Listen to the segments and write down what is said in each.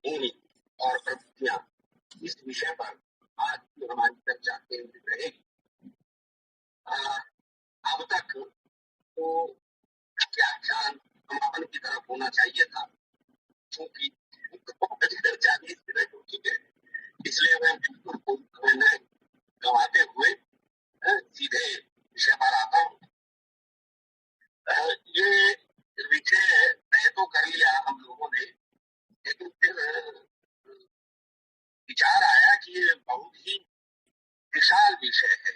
भूमि और प्रवृत्तियां, इस विषय पर आज की हमारी चर्चा केंद्रित रहेगी। अब तक तो व्याख्यान समापन की तरफ होना चाहिए था, क्योंकि 40 मिनट हो चुके हैं, इसलिए मैं बिल्कुल कोई समय नहीं गंवाते हुए सीधे विषय पर आता हूँ। ये विषय तय तो कर लिया हम लोगों ने, लेकिन फिर विचार आया कि ये बहुत ही विशाल विषय है,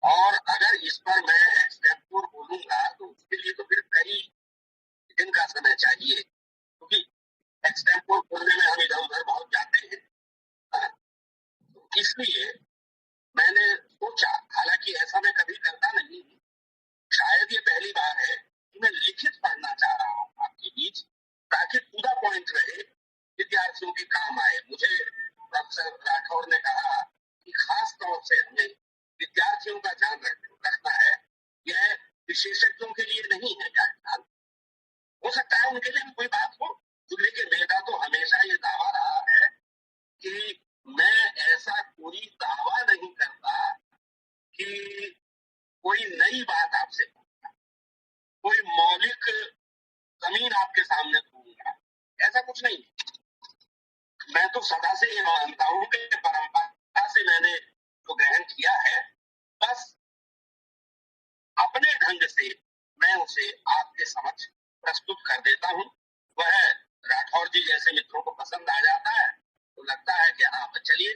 और अगर इस पर मैं एक्सटेम्पोर बोलूंगा तो उसके लिए तो फिर कई दिन का समय चाहिए, क्योंकि एक्सटेम्पोर बोलने में हम इधर उधर बहुत जाते हैं। तो इसलिए मैंने सोचा, हालांकि ऐसा मैं कभी करता नहीं, शायद ये पहली बार है कि मैं लिखित पढ़ना चाह रहा हूँ आपके बीच, ताकि पूरा पॉइंट रहे, विद्यार्थियों के काम आए। मुझे प्रोफेसर राठौर ने कहा कि खास तौर से हमें विद्यार्थियों का ध्यान रखना है, यह विशेषज्ञों के लिए नहीं है व्याख्यान। हो सकता है उनके लिए कोई बात हो, लेकिन मेरा तो हमेशा ये दावा रहा है कि मैं ऐसा कोई दावा नहीं करता कि कोई नई बात आपसे, कोई मौलिक जमीन आपके सामने रखूंगा, ऐसा कुछ नहीं। मैं तो सदा से ये मानता हूं कि परंपरा से मैंने जो ग्रहण किया है, बस अपने ढंग से मैं उसे आपके समक्ष प्रस्तुत कर देता हूं। वह राठौर जी जैसे मित्रों को पसंद आ जाता है तो लगता है कि हाँ चलिए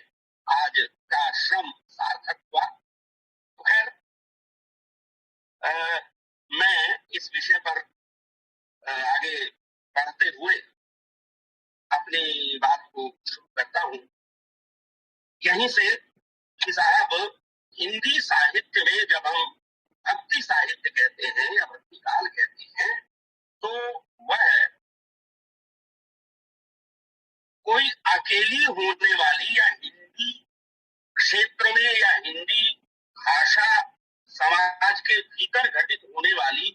आज का श्रम सार्थक हुआ। तो खैर मैं इस विषय पर आगे बढ़ते हुए अपनी बात को शुरू करता हूं यहीं से कि साहब, हिंदी साहित्य में जब हम भक्ति साहित्य कहते हैं या भक्ति काल कहते हैं, तो वह कोई अकेली होने वाली या हिंदी क्षेत्र में या हिंदी भाषा समाज के भीतर घटित होने वाली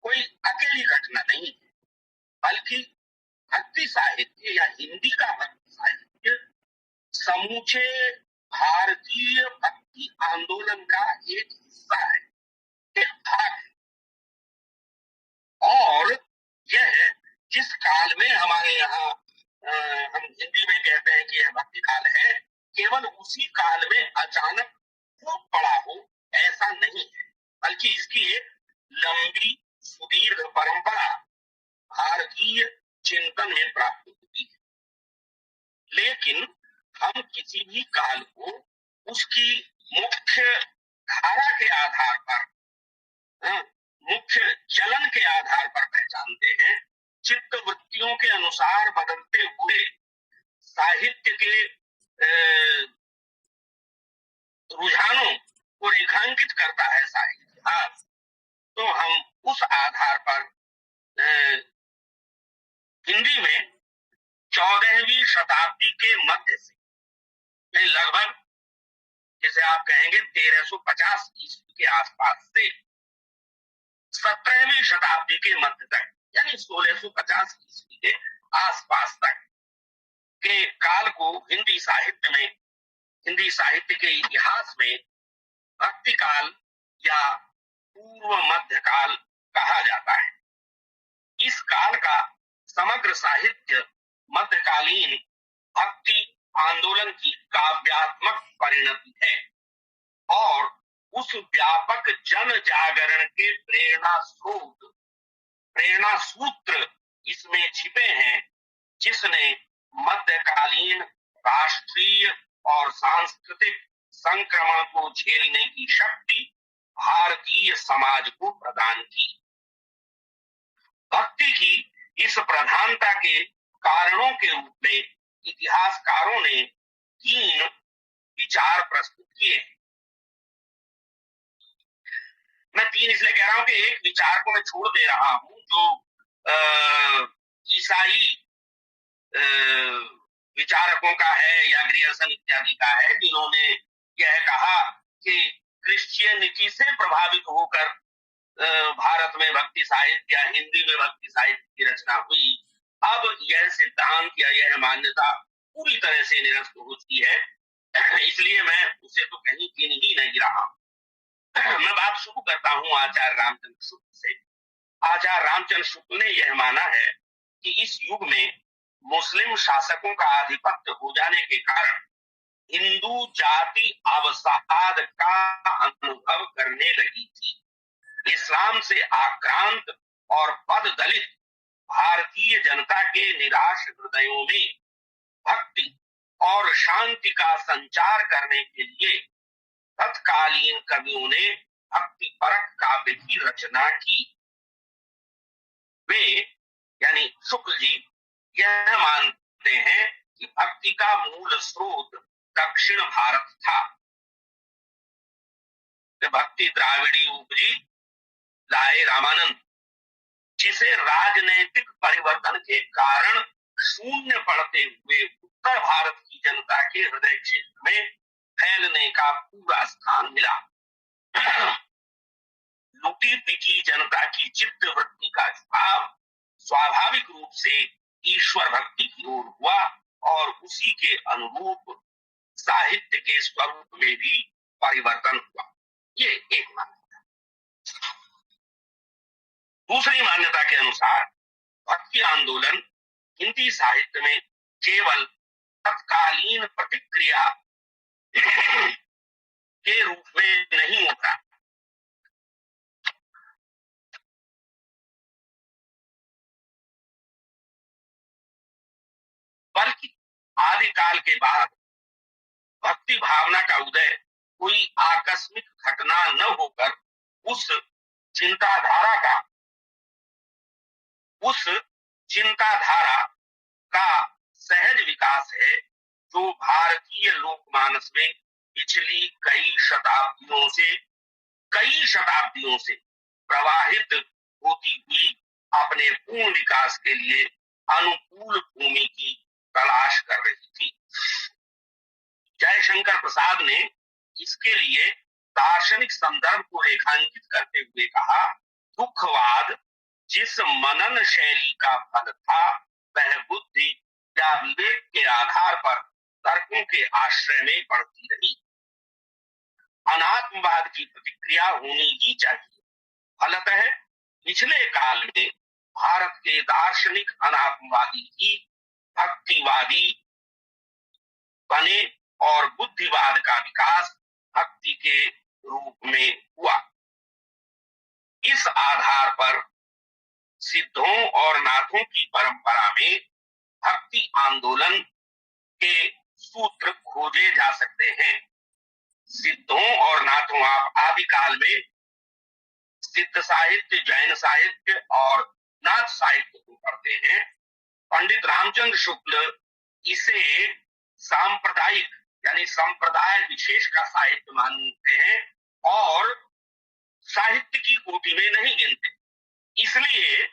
कोई अकेली घटना नहीं है, बल्कि भक्ति साहित्य या हिंदी का भक्ति साहित्य समूचे भारतीय भक्ति आंदोलन का एक हिस्सा है, एक भाग है। और यह जिस काल में हमारे यहाँ हम हिंदी में कहते हैं कि यह भक्ति काल है, केवल उसी काल में अचानक फूट पड़ा हो ऐसा नहीं है, बल्कि इसकी एक लंबी सुदीर्घ परंपरा भारतीय चिंतन में प्राप्त होती है। लेकिन हम किसी भी काल को उसकी मुख्य धारा के आधार पर, मुख्य चलन के आधार पर पहचानते हैं। चित्त वृत्तियों के अनुसार बदलते हुए साहित्य के रुझानों को रेखांकित करता है साहित्य इतिहास। तो हम उस आधार पर हिंदी में 14वीं शताब्दी के मध्य से लगभग, जिसे आप कहेंगे 1350 ईस्वी के आसपास से 17वीं शताब्दी के मध्य तक, यानी 1650 ईस्वी के आसपास तक के काल को हिंदी साहित्य में, हिंदी साहित्य के इतिहास में भक्ति काल या पूर्व मध्य काल कहा जाता है। इस काल का समग्र साहित्य मध्यकालीन भक्ति आंदोलन की काव्यात्मक परिणति है और उस व्यापक जन जागरण के प्रेरणा सूत्र इसमें छिपे हैं, जिसने मध्यकालीन राष्ट्रीय और सांस्कृतिक संक्रमण को झेलने की शक्ति भारतीय समाज को प्रदान की। भक्ति की इस प्रधानता के कारणों के रूप में इतिहासकारों ने 3 विचार प्रस्तुत किए। मैं 3 इसलिए कह रहा हूं कि एक विचार को मैं छोड़ दे रहा हूं जो ईसाई विचारकों का है या ग्रियर्सन इत्यादि का है, जिन्होंने यह कहा कि क्रिश्चियनिटी से प्रभावित होकर भारत में भक्ति साहित्य या हिंदी में भक्ति साहित्य की रचना हुई, अब यह सिद्धांत या यह मान्यता पूरी तरह से निरस्त हो चुकी है, इसलिए मैं उसे तो कहीं गिन ही नहीं रहा। मैं बात शुरू करता हूं आचार्य रामचंद्र शुक्ल से। आचार्य रामचंद्र शुक्ल ने यह माना है कि इस युग में मुस्लिम शासकों का आधिपत्य हो जाने के कारण हिंदू जाति अवसाद का अनुभव करने लगी थी। इस्लाम से आक्रांत और पद दलित भारतीय जनता के निराश हृदयों में भक्ति और शांति का संचार करने के लिए तत्कालीन कवियों ने भक्ति परक काव्य की रचना की। वे यानी शुक्ल जी यह मानते हैं कि भक्ति का मूल स्रोत दक्षिण भारत था। भक्ति द्राविड़ी उपजी लाए रामानंद, जिसे राजनैतिक परिवर्तन के कारण शून्य पड़ते हुए उत्तर भारत की जनता के हृदय क्षेत्र में फैलने का पूरा स्थान मिला। लुटी पिटी जनता की चित्त वृत्ति का झुकाव स्वाभाविक रूप से ईश्वर भक्ति की ओर हुआ और उसी के अनुरूप साहित्य के स्वरूप में भी परिवर्तन हुआ। ये एक मान्यता। दूसरी मान्यता के अनुसार भक्ति आंदोलन हिंदी साहित्य में केवल तत्कालीन प्रतिक्रिया के रूप में नहीं उभरा, बल्कि आदिकाल के बाद भक्ति भावना का उदय कोई आकस्मिक घटना न होकर उस चिंताधारा का सहज विकास है, जो भारतीय लोकमानस में पिछली कई शताब्दियों से प्रवाहित होती हुई अपने पूर्ण विकास के लिए अनुकूल भूमि की तलाश कर रही थी। जयशंकर प्रसाद ने इसके लिए दार्शनिक संदर्भ को रेखांकित करते हुए कहा, दुखवाद जिस मनन शैली का फल था वह बुद्धि या विवेक के आधार पर तर्कों के आश्रय में बढ़ती रही। अनात्मवाद की प्रतिक्रिया होनी ही चाहिए। फलतः पिछले काल में भारत के दार्शनिक अनात्मवादी ही भक्तिवादी बने और बुद्धिवाद का विकास भक्ति के रूप में हुआ। इस आधार पर सिद्धों और नाथों की परंपरा में भक्ति आंदोलन के सूत्र खोजे जा सकते हैं। सिद्धों और नाथों, आप आदिकाल में सिद्ध साहित्य, जैन साहित्य और नाथ साहित्य को पढ़ते हैं। पंडित रामचंद्र शुक्ल इसे सांप्रदायिक यानी संप्रदाय विशेष का साहित्य मानते हैं और साहित्य की कोटि में नहीं गिनते। इसलिए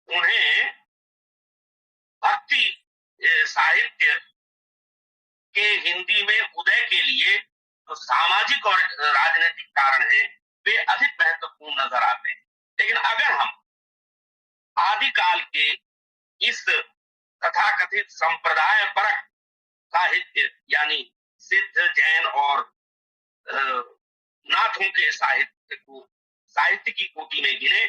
उन्हें भक्ति साहित्य के हिंदी में उदय के लिए तो सामाजिक और राजनीतिक कारण है, वे अधिक महत्वपूर्ण नजर आते हैं। लेकिन अगर हम आदिकाल के इस तथाकथित संप्रदाय परक साहित्य यानी सिद्ध, जैन और नाथों के साहित्य को साहित्य की कोटि में गिने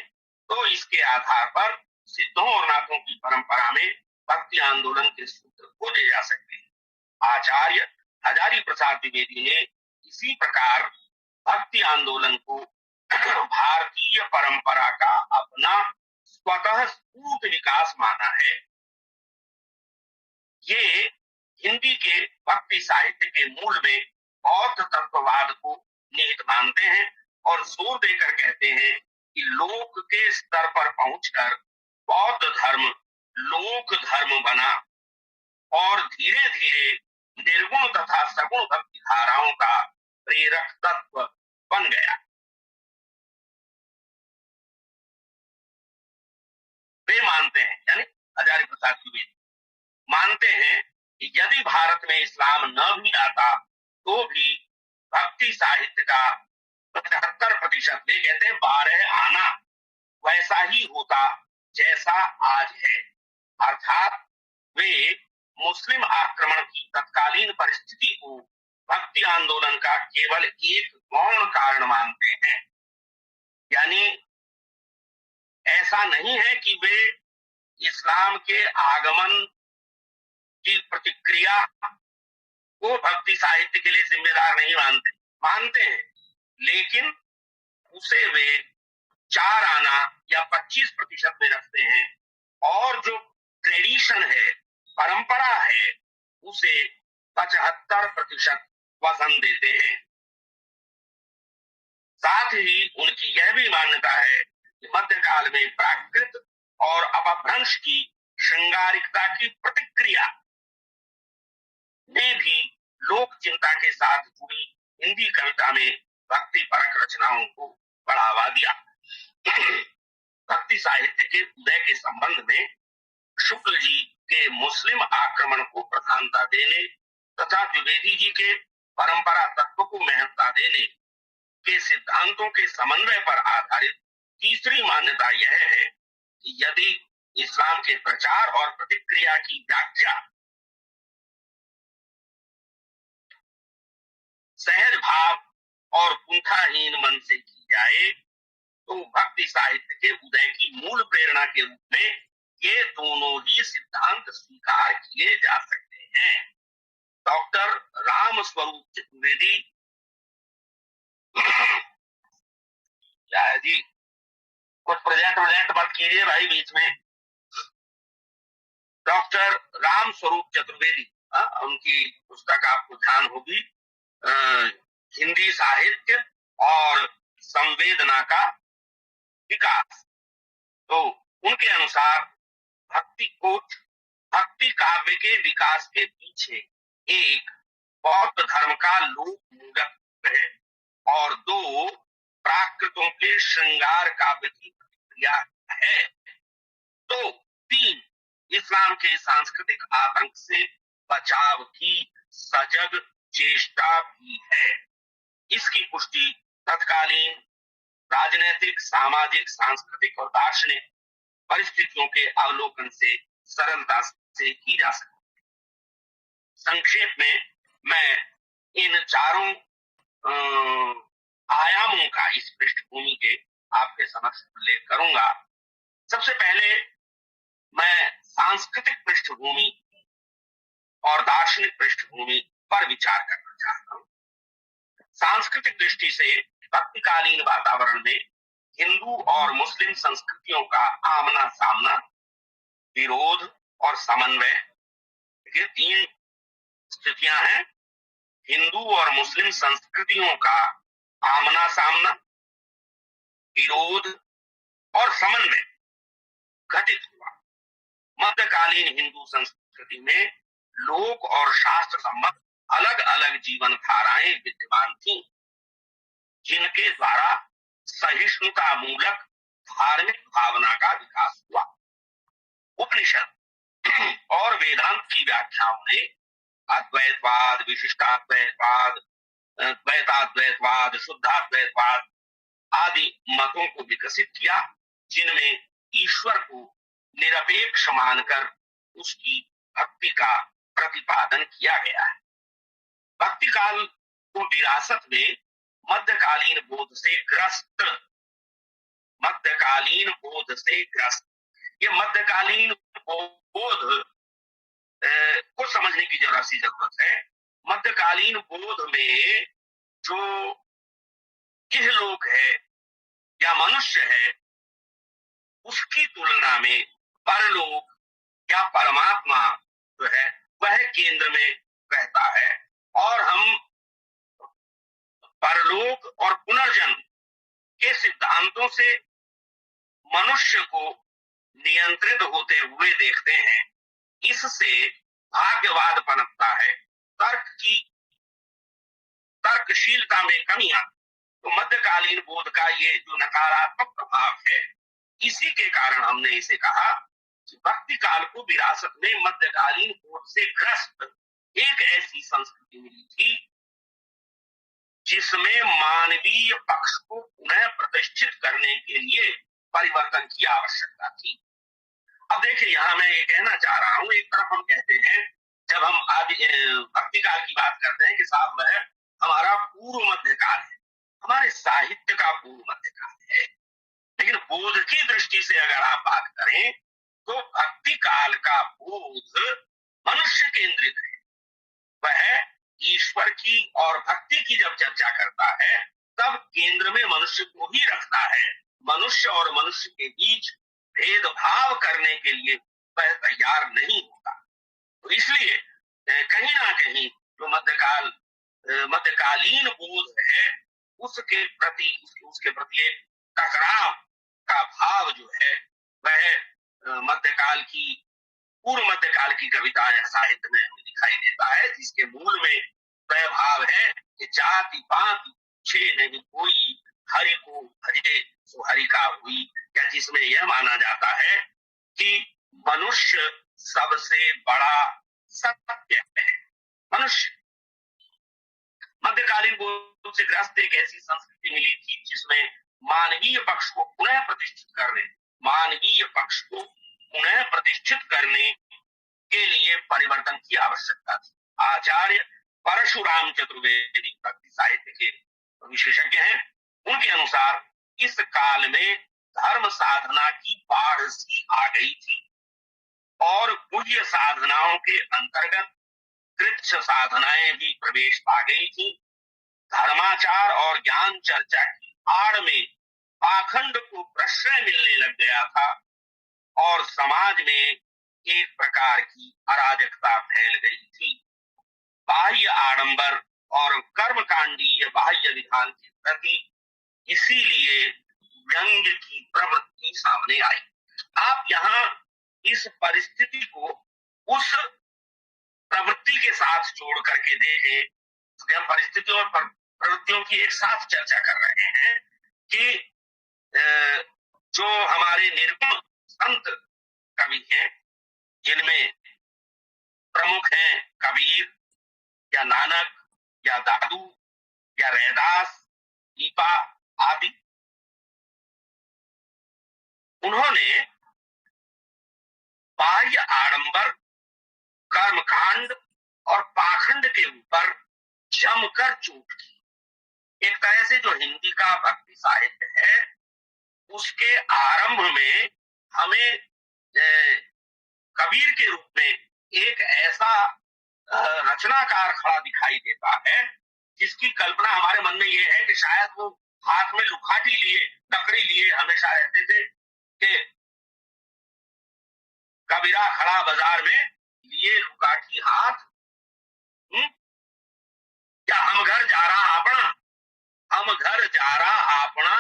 तो इसके आधार पर सिद्धों और नाथों की परंपरा में भक्ति आंदोलन के सूत्र खोजे जा सकते हैं। आचार्य हजारी प्रसाद द्विवेदी ने इसी प्रकार भक्ति आंदोलन को भारतीय परंपरा का अपना स्वतः स्फूर्त विकास माना है। ये हिंदी के भक्ति साहित्य के मूल में बौद्ध तत्ववाद को निहित मानते हैं और जोर देकर कहते हैं कि लोक के स्तर पर पहुंचकर बौद्ध धर्म लोक धर्म बना और धीरे धीरे निर्गुण तथा सगुण भक्ति धाराओं का प्रेरक तत्व बन गया। वे मानते हैं, यानी हजारी प्रसाद द्विवेदी मानते हैं कि यदि भारत में इस्लाम न भी आता तो भी भक्ति साहित्य का 75%, वे कहते हैं 12 आना, वैसा ही होता जैसा आज है। अर्थात वे मुस्लिम आक्रमण की तत्कालीन परिस्थिति को भक्ति आंदोलन का केवल एक गौण कारण मानते हैं। यानी ऐसा नहीं है कि वे इस्लाम के आगमन की प्रतिक्रिया को भक्ति साहित्य के लिए जिम्मेदार नहीं मानते हैं, लेकिन उसे वे 4 आना या 25% में रखते हैं और जो ट्रेडिशन है, परंपरा है, उसे 75% वजन देते हैं। साथ ही उनकी यह भी मान्यता है कि मध्यकाल में प्राकृत और अपभ्रंश की श्रृंगारिकता की प्रतिक्रिया ने भी लोक चिंता के साथ जुड़ी हिंदी कविता में भक्ति परक रचनाओं को बढ़ावा दिया। भक्ति साहित्य के उदय के संबंध में शुक्ल जी के मुस्लिम आक्रमण को प्रधानता देने तथा द्विवेदी जी के परंपरा तत्व को महत्ता देने के सिद्धांतों के समन्वय पर आधारित तीसरी मान्यता यह है कि यदि इस्लाम के प्रचार और प्रतिक्रिया की व्याख्या सहज भाव और कुंठाहीन मन से की जाए तो भक्ति साहित्य के उदय की मूल प्रेरणा के रूप में ये दोनों ही सिद्धांत स्वीकार किए जा सकते हैं। डॉक्टर राम स्वरूप चतुर्वेदी, क्या है जी, कुछ प्रोजेक्ट मत कीजिए भाई बीच में। डॉक्टर राम स्वरूप चतुर्वेदी, उनकी पुस्तक आपको ध्यान होगी, हिंदी साहित्य और संवेदना का विकास। तो उनके अनुसार भक्ति काव्य के विकास के पीछे एक बौद्ध धर्म का लोक मूलक है और 2 प्राकृतों के श्रृंगार काव्य की प्रतिक्रिया है। तो 3 इस्लाम के सांस्कृतिक आतंक से बचाव की सजग चेष्टा भी है। इसकी पुष्टि तत्कालीन राजनीतिक, सामाजिक, सांस्कृतिक और दार्शनिक परिस्थितियों के अवलोकन से सरलता से की जा सकती है। संक्षेप में मैं इन चारों आयामों का इस पृष्ठभूमि के आपके समक्ष उल्लेख करूंगा। सबसे पहले मैं सांस्कृतिक पृष्ठभूमि और दार्शनिक पृष्ठभूमि पर विचार करना चाहता हूं। सांस्कृतिक दृष्टि से भक्तिकालीन वातावरण में हिंदू और मुस्लिम संस्कृतियों का आमना सामना, विरोध और समन्वय, ये 3 स्थितियां हैं। हिंदू और मुस्लिम संस्कृतियों का आमना सामना, विरोध और समन्वय घटित हुआ। मध्यकालीन हिंदू संस्कृति में लोक और शास्त्र सम्मत अलग अलग जीवन धाराएं विद्यमान थीं, जिनके द्वारा सहिष्णुता मूलक धार्मिक भावना का विकास हुआ। उपनिषद और वेदांत की व्याख्याओं ने अद्वैतवाद, विशिष्टाद्वैतवाद, द्वैताद्वैतवाद, शुद्धाद्वैतवाद आदि मतों को विकसित किया, जिनमें ईश्वर को निरपेक्ष मानकर उसकी भक्ति का प्रतिपादन किया गया है। भक्ति काल को विरासत में मध्यकालीन बोध से ग्रस्त, ये मध्यकालीन बोध को समझने की जरूरत है। मध्यकालीन बोध में जो इहलोक है या मनुष्य है, उसकी तुलना में परलोक या परमात्मा जो है वह केंद्र में रहता है और हम परलोक और पुनर्जन्म के सिद्धांतों से मनुष्य को नियंत्रित होते हुए देखते हैं। इससे भाग्यवाद पनपता है, तर्कशीलता में कमियां। तो मध्यकालीन बोध का ये जो नकारात्मक प्रभाव है, इसी के कारण हमने इसे कहा कि भक्ति काल को विरासत में मध्यकालीन बोध से ग्रस्त एक ऐसी संस्कृति मिली थी जिसमें मानवीय पक्ष को पुनः प्रतिष्ठित करने के लिए परिवर्तन की आवश्यकता थी। अब देखिए देखिए यहाँ मैं ये कहना चाह रहा हूँ, एक तरफ हम कहते हैं जब हम आदि भक्ति काल की बात करते हैं कि साहब वह हमारा पूर्व मध्य काल है, हमारे साहित्य का पूर्व मध्य काल है। लेकिन बोध की दृष्टि से अगर आप बात करें तो भक्ति काल का बोध मनुष्य केंद्रित है। वह ईश्वर की और भक्ति की जब चर्चा करता है तब केंद्र में मनुष्य को ही रखता है। मनुष्य और मनुष्य के बीच भेदभाव करने के लिए वह तैयार नहीं होता। तो इसलिए कहीं ना कहीं जो मध्यकालीन बोध है उसके प्रति एक टकराव का भाव जो है वह मध्यकाल की पूर्व मध्यकाल की कविताएं साहित्य में हमें दिखाई देता है, जिसके मूल में वह भाव है कि जाति पाति छे नहीं कोई, हरि को भजे सो हरि का हुई, या जिसमें यह माना जाता है कि मनुष्य सबसे बड़ा सत्य है। मनुष्य मध्यकालीन बोध से ग्रस्त एक ऐसी संस्कृति मिली थी जिसमें मानवीय पक्ष को पुनः प्रतिष्ठित करने के लिए परिवर्तन की आवश्यकता थी। आचार्य परशुराम चतुर्वेदी भक्ति साहित्य के विशेषज्ञ हैं। उनके अनुसार इस काल में धर्म साधना की बाढ़ सी आ गई थी और गुह्य साधनाओं के अंतर्गत कृच्छ साधनाएं भी प्रवेश पा गई थी। धर्माचार और ज्ञान चर्चा की आड़ में पाखंड को प्रश्रय मिलने लग गया था और समाज में एक प्रकार की अराजकता फैल गई थी। बाह्य आडंबर और कर्मकांडीय बाह्य विधान के प्रति इसीलिए व्यंग्य की प्रवृत्ति सामने आई। आप यहाँ इस परिस्थिति को उस प्रवृत्ति के साथ जोड़ करके देखें। हम परिस्थितियों और प्रवृत्तियों की एक साथ चर्चा कर रहे हैं कि जो हमारे निर्गुण संत कवि हैं, जिनमें प्रमुख हैं कबीर या नानक या दादू या रैदास, दीपा आदि, उन्होंने बाह्य आडंबर, कर्मकांड और पाखंड के ऊपर जमकर चोट की। एक तरह से जो हिंदी का भक्ति साहित्य है उसके आरंभ में हमें कबीर के रूप में एक ऐसा रचनाकार खड़ा दिखाई देता है जिसकी कल्पना हमारे मन में यह है कि शायद वो हाथ में लुखाटी लिए, लकड़ी लिए हमेशा रहते थे कि कबीरा खड़ा बाजार में लिए लुकाठी हाथ, क्या हम घर जा रहा अपना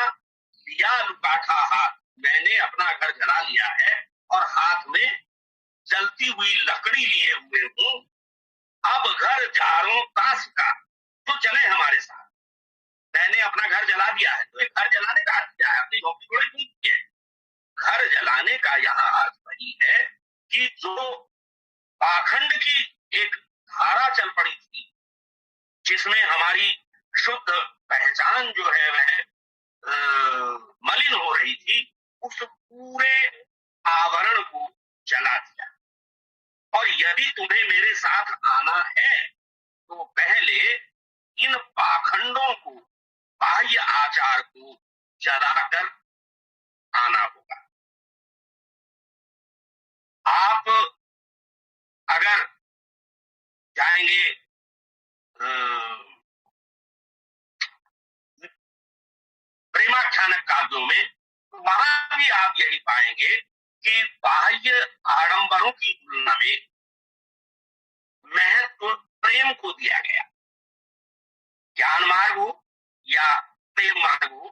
लिया लुकाठा हाथ, मैंने अपना घर जला लिया है और हाथ में जलती हुई लकड़ी लिए हुए हूं, अब घर जा रहा ताश का, तो चले हमारे साथ। मैंने अपना घर जला दिया है तो एक घर जलाने का अर्थ क्या है, अपनी झोंपड़ी थोड़ी नहीं की है। घर जलाने का यहाँ अर्थ वही है कि जो पाखंड की एक धारा चल पड़ी थी जिसमें हमारी शुद्ध पहचान जो है वह मलिन हो रही थी, उस पूरे आवरण को जला दिया। और यदि तुम्हें मेरे साथ आना है तो पहले इन पाखंडों को, बाह्य आचार को जलाकर आना होगा। आप अगर जाएंगे प्रेमाख्यानक काव्यों में तो वहां भी आप यही पाएंगे कि बाह्य आडंबरों की तुलना में महत्व प्रेम को दिया गया। ज्ञान मार्ग हो या प्रेम मार्ग हो,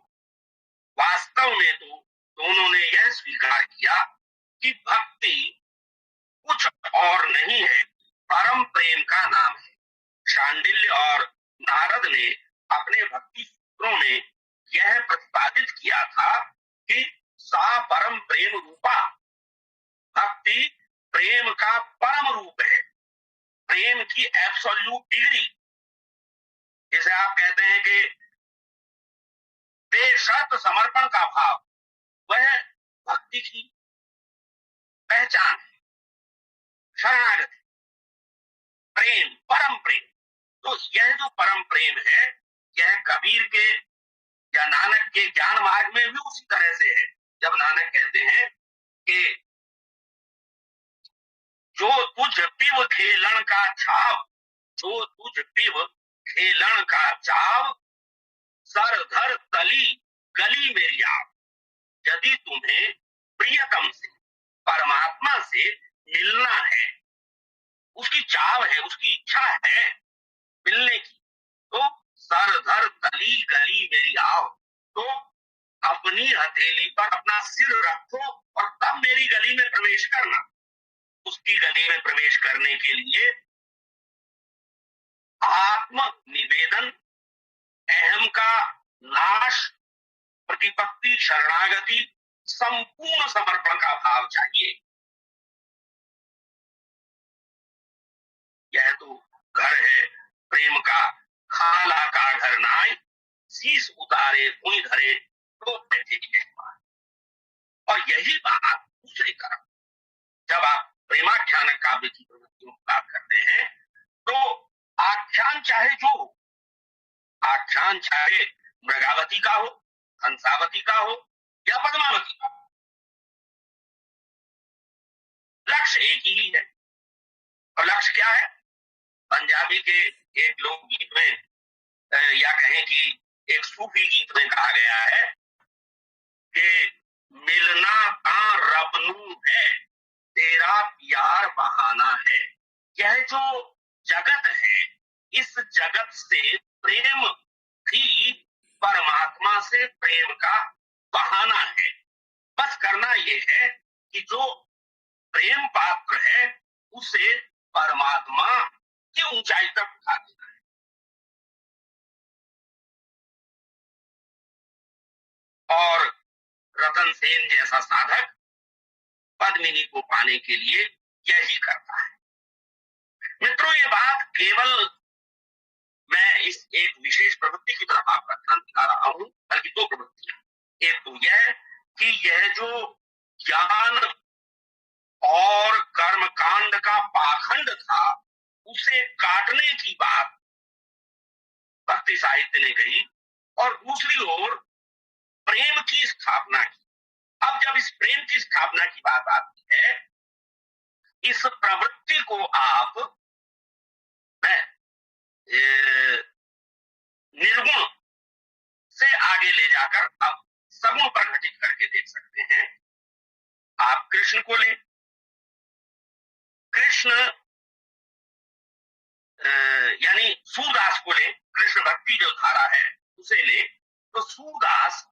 वास्तव में तो दोनों ने यह स्वीकार किया कि भक्ति कुछ और नहीं है, परम प्रेम का नाम है। शांडिल्य और नारद ने अपने भक्ति सूत्रों में यह प्रतिपादित किया था कि सा परम प्रेम रूपा, भक्ति प्रेम का परम रूप है, प्रेम की एब्सोल्यूट डिग्री। जैसे आप कहते हैं कि बेशर्त समर्पण का भाव, वह भक्ति की पहचान है। शरणागति, प्रेम, परम प्रेम। तो यह जो परम प्रेम है, यह कबीर के या नानक के ज्ञान मार्ग में भी उसी तरह से है। जब नानक कहते हैं कि जो तुझ पिब खेलन का छाव, जो तुझ पिब खेलन का चाव, सर धर तली गली मेरी आप। यदि तुम्हें प्रियतम से, परमात्मा से मिलना है, उसकी चाव है, उसकी इच्छा है मिलने की, तो सर धर तली गली मेरी आओ। तो अपनी हथेली पर अपना सिर रखो और तब मेरी गली में प्रवेश करना। उसकी गली में प्रवेश करने के लिए आत्म निवेदन, अहम का नाश, प्रतिपत्ति, शरणागति, संपूर्ण समर्पण का भाव चाहिए। यह तो घर है प्रेम का, खाला का घर नाय, शीश उतारे हुई धरे तो बैठे यजमान। और यही बात दूसरी तरफ जब आप प्रेमाख्यान काव्य की प्रवृत्तियों की बात करते हैं, तो आख्यान चाहे जो हो, आख्यान चाहे मृगावती का हो, हंसावती का हो या पद्मावती का हो, लक्ष्य एक ही है। और लक्ष्य क्या है? पंजाबी के एक लोकगीत में या कहें कि एक सूफी गीत में कहा गया है कि मिलना का रबनू है, तेरा प्यार बहाना है। यह जो जगत है, इस जगत से प्रेम भी परमात्मा से प्रेम का बहाना है। बस करना यह है कि जो प्रेम पात्र है उसे परमात्मा की ऊंचाई तक उठा देना है। और रतन सेन जैसा साधक पद्मिनी को पाने के लिए यही करता है। मित्रों, ये बात केवल मैं इस एक विशेष प्रवृत्ति की तरफ आपका ध्यान दिखा रहा हूं, बल्कि दो प्रवृत्तियां। एक तो यह कि यह जो ज्ञान और कर्मकांड का पाखंड था, उसे काटने की बात भक्ति साहित्य ने कही, और दूसरी ओर प्रेम की स्थापना की। अब जब इस प्रेम की स्थापना की बात आती है, इस प्रवृत्ति को आप निर्गुण से आगे ले जाकर अब सगुण पर घटित करके देख सकते हैं। आप कृष्ण को लें, कृष्ण यानी सूरदास को लें, कृष्ण भक्ति जो धारा है उसे लें, तो सूरदास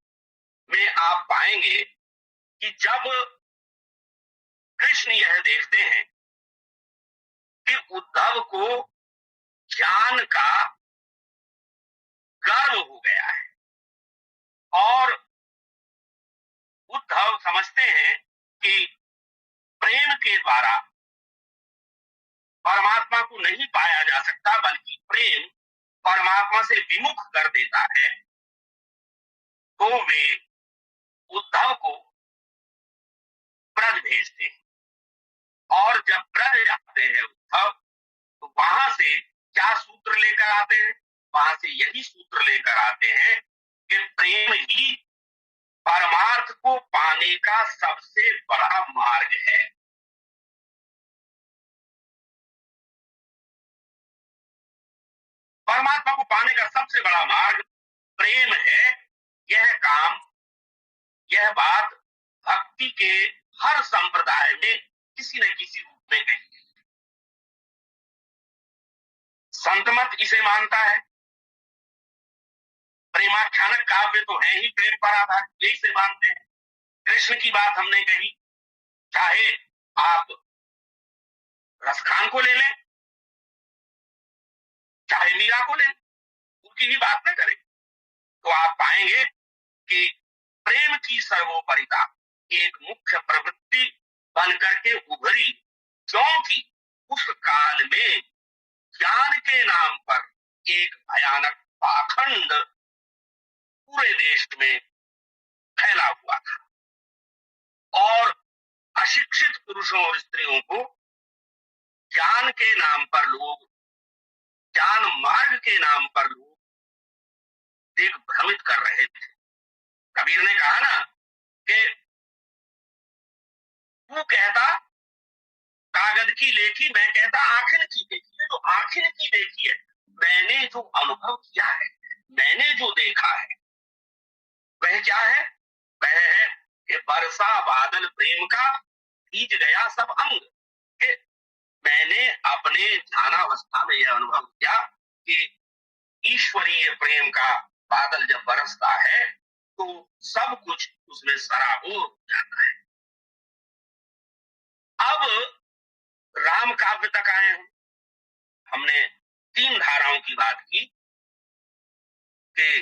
में आप पाएंगे कि जब कृष्ण यह देखते हैं कि उद्धव को ज्ञान का गर्व हो गया है और उद्धव समझते हैं कि प्रेम के द्वारा परमात्मा को नहीं पाया जा सकता, बल्कि प्रेम परमात्मा से विमुख कर देता है, तो वे उद्धव को ब्रज भेजते हैं। और जब ब्रज जाते हैं उद्धव, तो वहां से क्या सूत्र लेकर आते हैं? वहां से यही सूत्र लेकर आते हैं कि प्रेम ही परमार्थ को पाने का सबसे बड़ा मार्ग है। परमात्मा को पाने का सबसे बड़ा मार्ग प्रेम है। यह काम, यह बात भक्ति के हर संप्रदाय में किसी न किसी रूप में कही। संत मत इसे मानता है। प्रेमाख्यान काव्य तो है ही प्रेम पर आधारित, यही से मानते हैं। कृष्ण की बात हमने कही, चाहे आप रसखान को ले लें, चाहे मीरा को लें, उनकी ही बात न करें, तो आप पाएंगे कि प्रेम की सर्वोपरिता एक मुख्य प्रवृत्ति बनकर के उभरी, क्योंकि उस काल में ज्ञान के नाम पर एक भयानक पाखंड पूरे देश में फैला हुआ था और अशिक्षित पुरुषों और स्त्रियों को ज्ञान के नाम पर लोग, ज्ञान मार्ग के नाम पर लोग देख भ्रमित कर रहे थे। कबीर ने कहा ना कि तू कहता कागज की लेखी, मैं कहता आखिर की देखी है। तो आखिर की देखी है, मैंने जो अनुभव किया है, मैंने जो देखा है, वह क्या है? वह है कि बरसा बादल प्रेम का, भीज गया सब अंग। कि मैंने अपने ध्यानावस्था में यह अनुभव किया कि ईश्वरीय प्रेम का बादल जब बरसता है तो सब कुछ उसमें सराबोर हो जाता है। अब राम काव्य तक आए हैं। हमने 3 धाराओं की बात की कि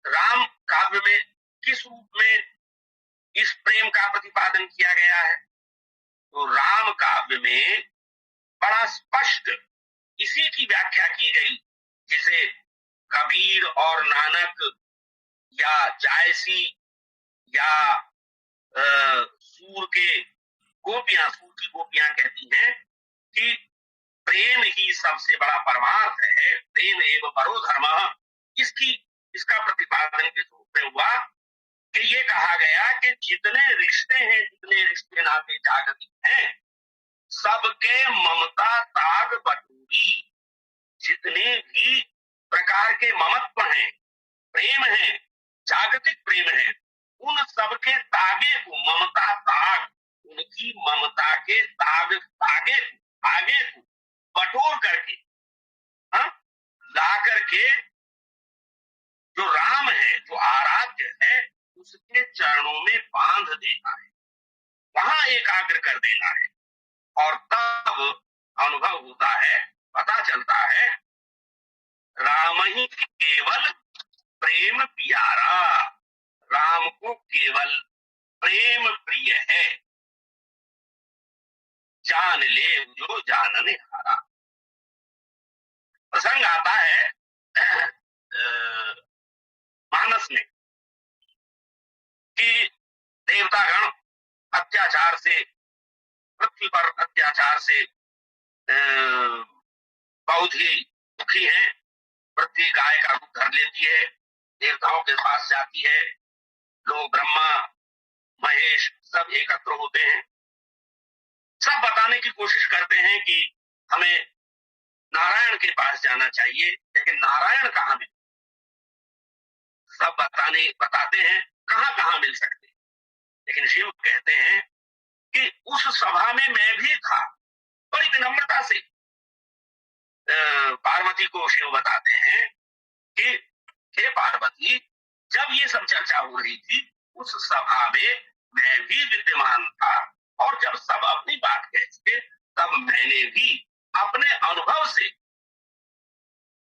राम काव्य में किस रूप में इस प्रेम का प्रतिपादन किया गया है। तो राम काव्य में बड़ा स्पष्ट इसी की व्याख्या की गई जिसे कबीर और नानक या जायसी या सूर की गोपियां कहती हैं कि प्रेम ही सबसे बड़ा परमार्थ है, प्रेम एवं परो धर्म। इसका प्रतिपादन किस रूप में हुआ कि ये कहा गया कि जितने रिश्ते हैं, जितने रिश्ते नाते जागतिक हैं, सबके ममता ताग बटोरी। जितने भी प्रकार के ममत्व हैं, प्रेम है, जागतिक प्रेम है, उन सबके तागे को, ममता ताग, उनकी ममता के तागे आगे को बटोर करके, ला करके जो राम है, जो आराध्य है, उसके चरणों में बांध देना है, वहां एकाग्र कर देना है। और तब अनुभव होता है, पता चलता है राम ही केवल प्रेम प्यारा, राम को केवल प्रेम प्रिय है, जान ले जो जानने हारा। प्रसंग आता है मानस में कि देवतागण अत्याचार से, पृथ्वी पर अत्याचार से बहुत ही दुखी हैं। पृथ्वी गाय का रूप धर लेती है, देवताओं के पास जाती है, लोग ब्रह्मा महेश सब एकत्र होते हैं, सब बताने की कोशिश करते हैं कि हमें नारायण के पास जाना चाहिए, लेकिन नारायण कहाँ मिले? सब बताते हैं कहाँ कहाँ मिल सकते हैं, लेकिन शिव कहते हैं कि उस सभा में मैं भी था। बड़ी विनम्रता से पार्वती को शिव बताते हैं कि हे पार्वती, जब ये सब चर्चा हो रही थी उस सभा में मैं भी विद्यमान था, और जब सब अपनी बात कहते तब मैंने भी अपने अनुभव से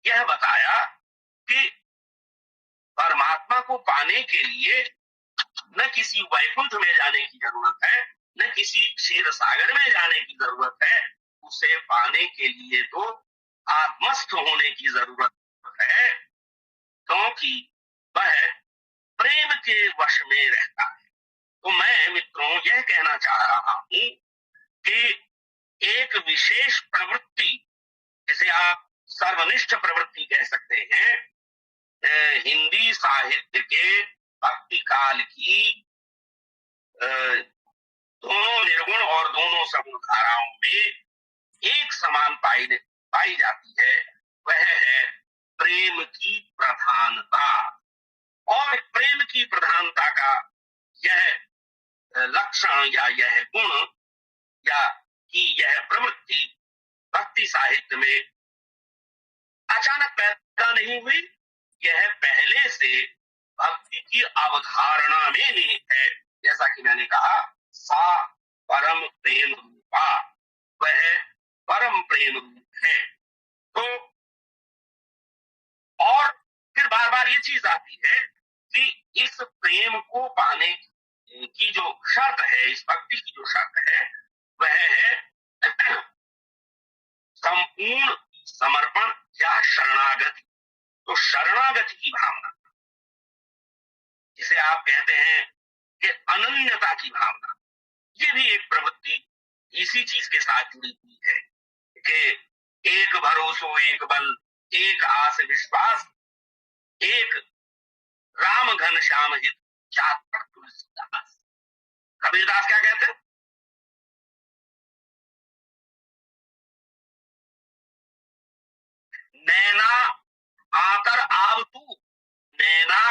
यह बताया कि परमात्मा को पाने के लिए न किसी वैकुंठ में जाने की जरूरत है, न किसी क्षीर सागर में जाने की जरूरत है। उसे पाने के लिए तो आत्मस्थ होने की जरूरत है, क्योंकि वह प्रेम के वश में रहता है। तो मैं मित्रों यह कहना चाह रहा हूं कि एक विशेष प्रवृत्ति, जिसे आप सर्वनिष्ठ प्रवृत्ति कह सकते हैं, हिंदी साहित्य के भक्ति काल की दोनों निर्गुण और दोनों सगुण धाराओं में एक समान पाई जाती है, वह है प्रेम की प्रधानता। और प्रेम की प्रधानता का यह लक्षण या यह गुण या कि यह प्रवृत्ति भक्ति साहित्य में अचानक पैदा नहीं हुई, यह पहले से भक्ति की अवधारणा में निहित है। जैसा कि मैंने कहा, सा परम प्रेम रूपा, वह परम प्रेम रूप है। तो और फिर बार बार ये चीज आती है कि इस प्रेम को पाने की जो शर्त है, इस भक्ति की जो शर्त है, वह है संपूर्ण समर्पण या शरणागति। तो शरणागति की भावना, जिसे आप कहते हैं कि अनन्यता की भावना, ये भी एक प्रवृत्ति इसी चीज के साथ जुड़ी हुई है। कि एक भरोसो एक बल, एक आस विश्वास, एक राम घन श्याम हित, चातक तुलसीदास। कबीरदास क्या कहते हैं? नैना आतर आव तू, नैना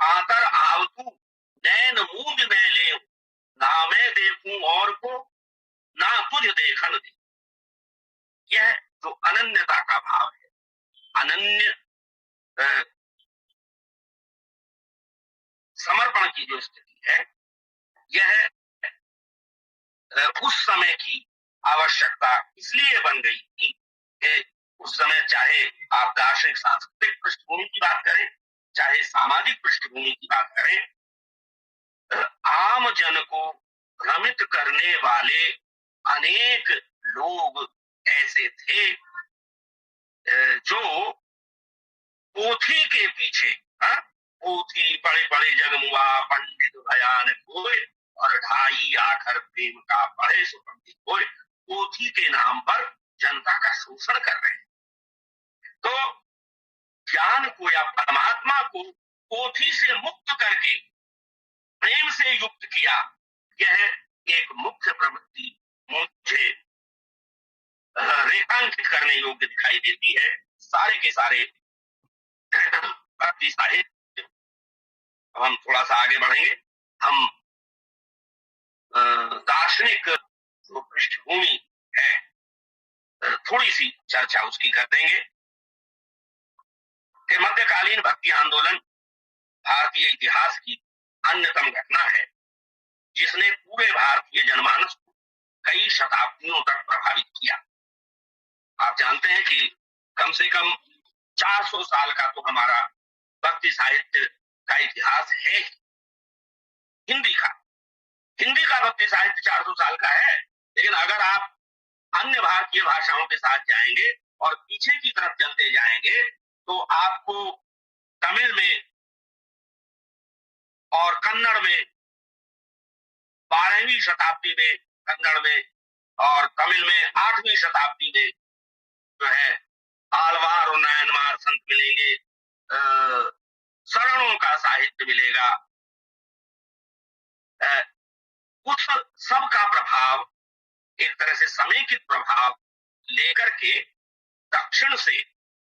आतर आव तू, नैन मूंद मैं ले, ना मैं देखूं और को, ना तुझ देखन दे। यह जो अनन्यता का भाव है, अनन्य समर्पण की जो स्थिति है, यह उस समय की आवश्यकता इसलिए बन गई थी कि उस समय चाहे आप दार्शनिक सांस्कृतिक पृष्ठभूमि की बात करें, चाहे सामाजिक पृष्ठभूमि की बात करें, आम जन को भ्रमित करने वाले अनेक लोग ऐसे थे जो पोथी के पीछे, पोथी पढ़े पढ़े जगमुआ पंडित भयान कोय, और ढाई आखर प्रेम का पढ़े सो पंडित कोय। पोथी के नाम पर जनता का शोषण कर रहे हैं। तो ज्ञान को या परमात्मा को पोथी से मुक्त करके प्रेम से युक्त किया, यह एक मुख्य प्रवृत्ति मुझे रेखांकित करने योग्य दिखाई देती है। सारे के सारे भक्ति साहित्य, अब हम थोड़ा सा आगे बढ़ेंगे, हम दार्शनिक जो पृष्ठभूमि है थोड़ी सी चर्चा उसकी कर देंगे कि मध्यकालीन भक्ति आंदोलन भारतीय इतिहास की अन्यतम घटना है जिसने पूरे भारतीय जनमानस को कई शताब्दियों तक प्रभावित किया। आप जानते हैं कि कम से कम 400 साल का तो हमारा भक्ति साहित्य का इतिहास है। हिंदी का भक्ति साहित्य 400 साल का है, लेकिन अगर आप अन्य भारतीय भाषाओं के साथ जाएंगे और पीछे की तरफ चलते जाएंगे तो आपको तमिल में और कन्नड़ में 12वीं शताब्दी में, कन्नड़ में और तमिल में 8वीं शताब्दी में जो है आलवार और नायनमार संत मिलेंगे, शरणों का साहित्य मिलेगा। उस सब का प्रभाव, एक तरह से समेकित प्रभाव लेकर के दक्षिण से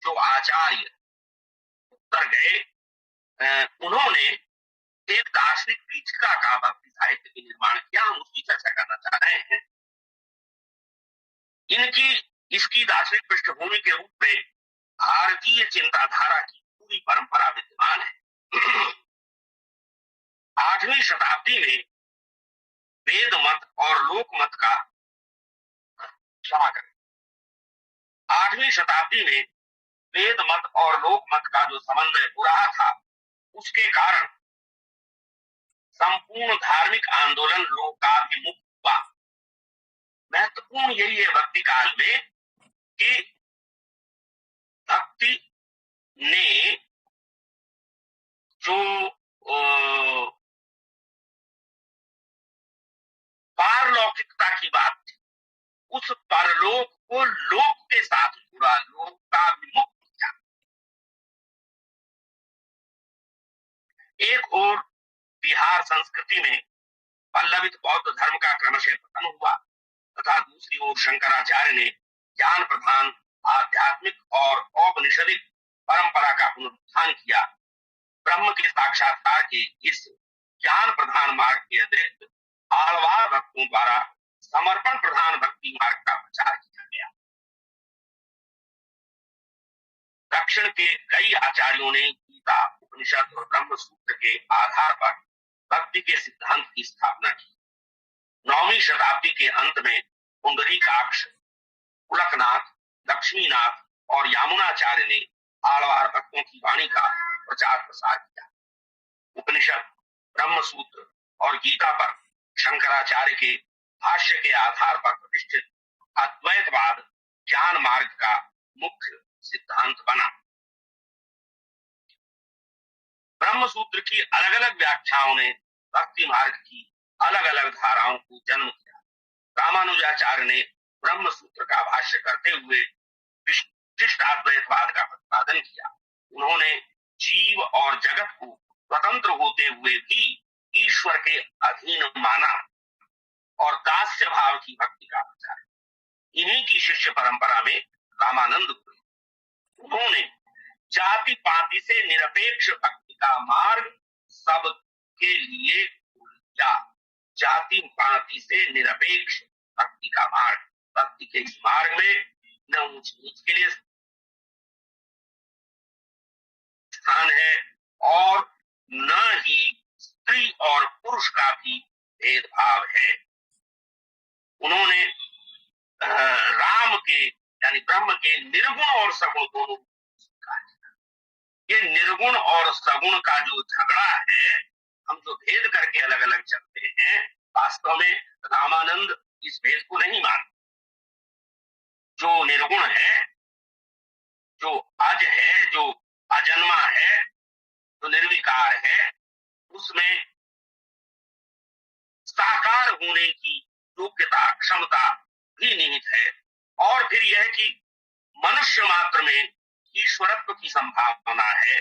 जो आचार्य उत्तर गए, उन्होंने एक दार्शनिक पीठिका का भक्ति साहित्य के निर्माण किया। हम उसकी चर्चा करना चाह रहे हैं। इसकी दार्शनिक पृष्ठभूमि के रूप में भारतीय चिंताधारा की पूरी परंपरा विद्यमान है। 8वीं शताब्दी में वेद मत और लोक मत का, क्षमा करें, 8वीं शताब्दी में वेद मत और लोक मत का जो समन्वय हो रहा था, उसके कारण संपूर्ण धार्मिक आंदोलन लोकाभिमुख हुआ। महत्वपूर्ण यही है भक्ति काल में कि भक्ति ने जो पारलौकिकता की बात थी, उस परलोक को लोक के साथ जुड़ा, लोकाभिमुख किया। एक और बिहार संस्कृति में पल्लवित बौद्ध धर्म का क्रमशः पतन हुआ तथा दूसरी ओर शंकराचार्य ने ज्ञान प्रधान आध्यात्मिक और औपनिषदिक परंपरा का पुनरुत्थान किया। ब्रह्म के साक्षात्कार के इस ज्ञान प्रधान मार्ग के अतिरिक्त आलवार भक्तों द्वारा समर्पण प्रधान भक्ति मार्ग का प्रचार किया गया। दक्षिण के कई आचार्यों ने गीता, उपनिषद और ब्रह्म सूत्र के आधार पर भक्ति के सिद्धांत की स्थापना की। 9वीं शताब्दी के अंत में पुंडरीकाक्ष, पुलकनाथ, लक्ष्मीनाथ और यामुनाचार्य ने आलवार भक्तों की वाणी का प्रचार प्रसार किया। उपनिषद, ब्रह्म सूत्र और गीता पर शंकराचार्य के भाष्य के आधार पर प्रतिष्ठित अद्वैतवाद ज्ञान मार्ग का मुख्य सिद्धांत बना। ब्रह्म सूत्र की अलग अलग व्याख्याओं ने भक्ति मार्ग की अलग अलग धाराओं को जन्म दिया। रामानुजाचार्य ने ब्रह्म सूत्र का भाष्य करते हुए विशिष्ट अद्वैतवाद का प्रतिपादन किया। उन्होंने जीव और जगत को स्वतंत्र होते हुए भी ईश्वर के अधीन माना और दास्य भाव की भक्ति का प्रचार। इन्हीं की शिष्य परंपरा में रामानंद हुए। उन्होंने जाति पाति से निरपेक्ष भक्ति का मार्ग सबके लिए खोला। जाति पाति से निरपेक्ष भक्ति का मार्ग, भक्ति के इस मार्ग में न ऊंच नीच के लिए स्थान है और न ही स्त्री और पुरुष का भी भेदभाव है। उन्होंने राम के यानी ब्रह्म के निर्गुण और सगुण दोनों स्वीकार किया। ये निर्गुण और सगुण का जो झगड़ा है, हम जो भेद करके अलग अलग चलते हैं, वास्तव में रामानंद इस भेद को नहीं मानते। जो निर्गुण है, जो अज है, जो अजन्मा है, जो निर्विकार है, उसमें साकार होने की योग्यता क्षमता भी निहित है। और फिर यह कि मनुष्य मात्र में ईश्वरत्व की संभावना है।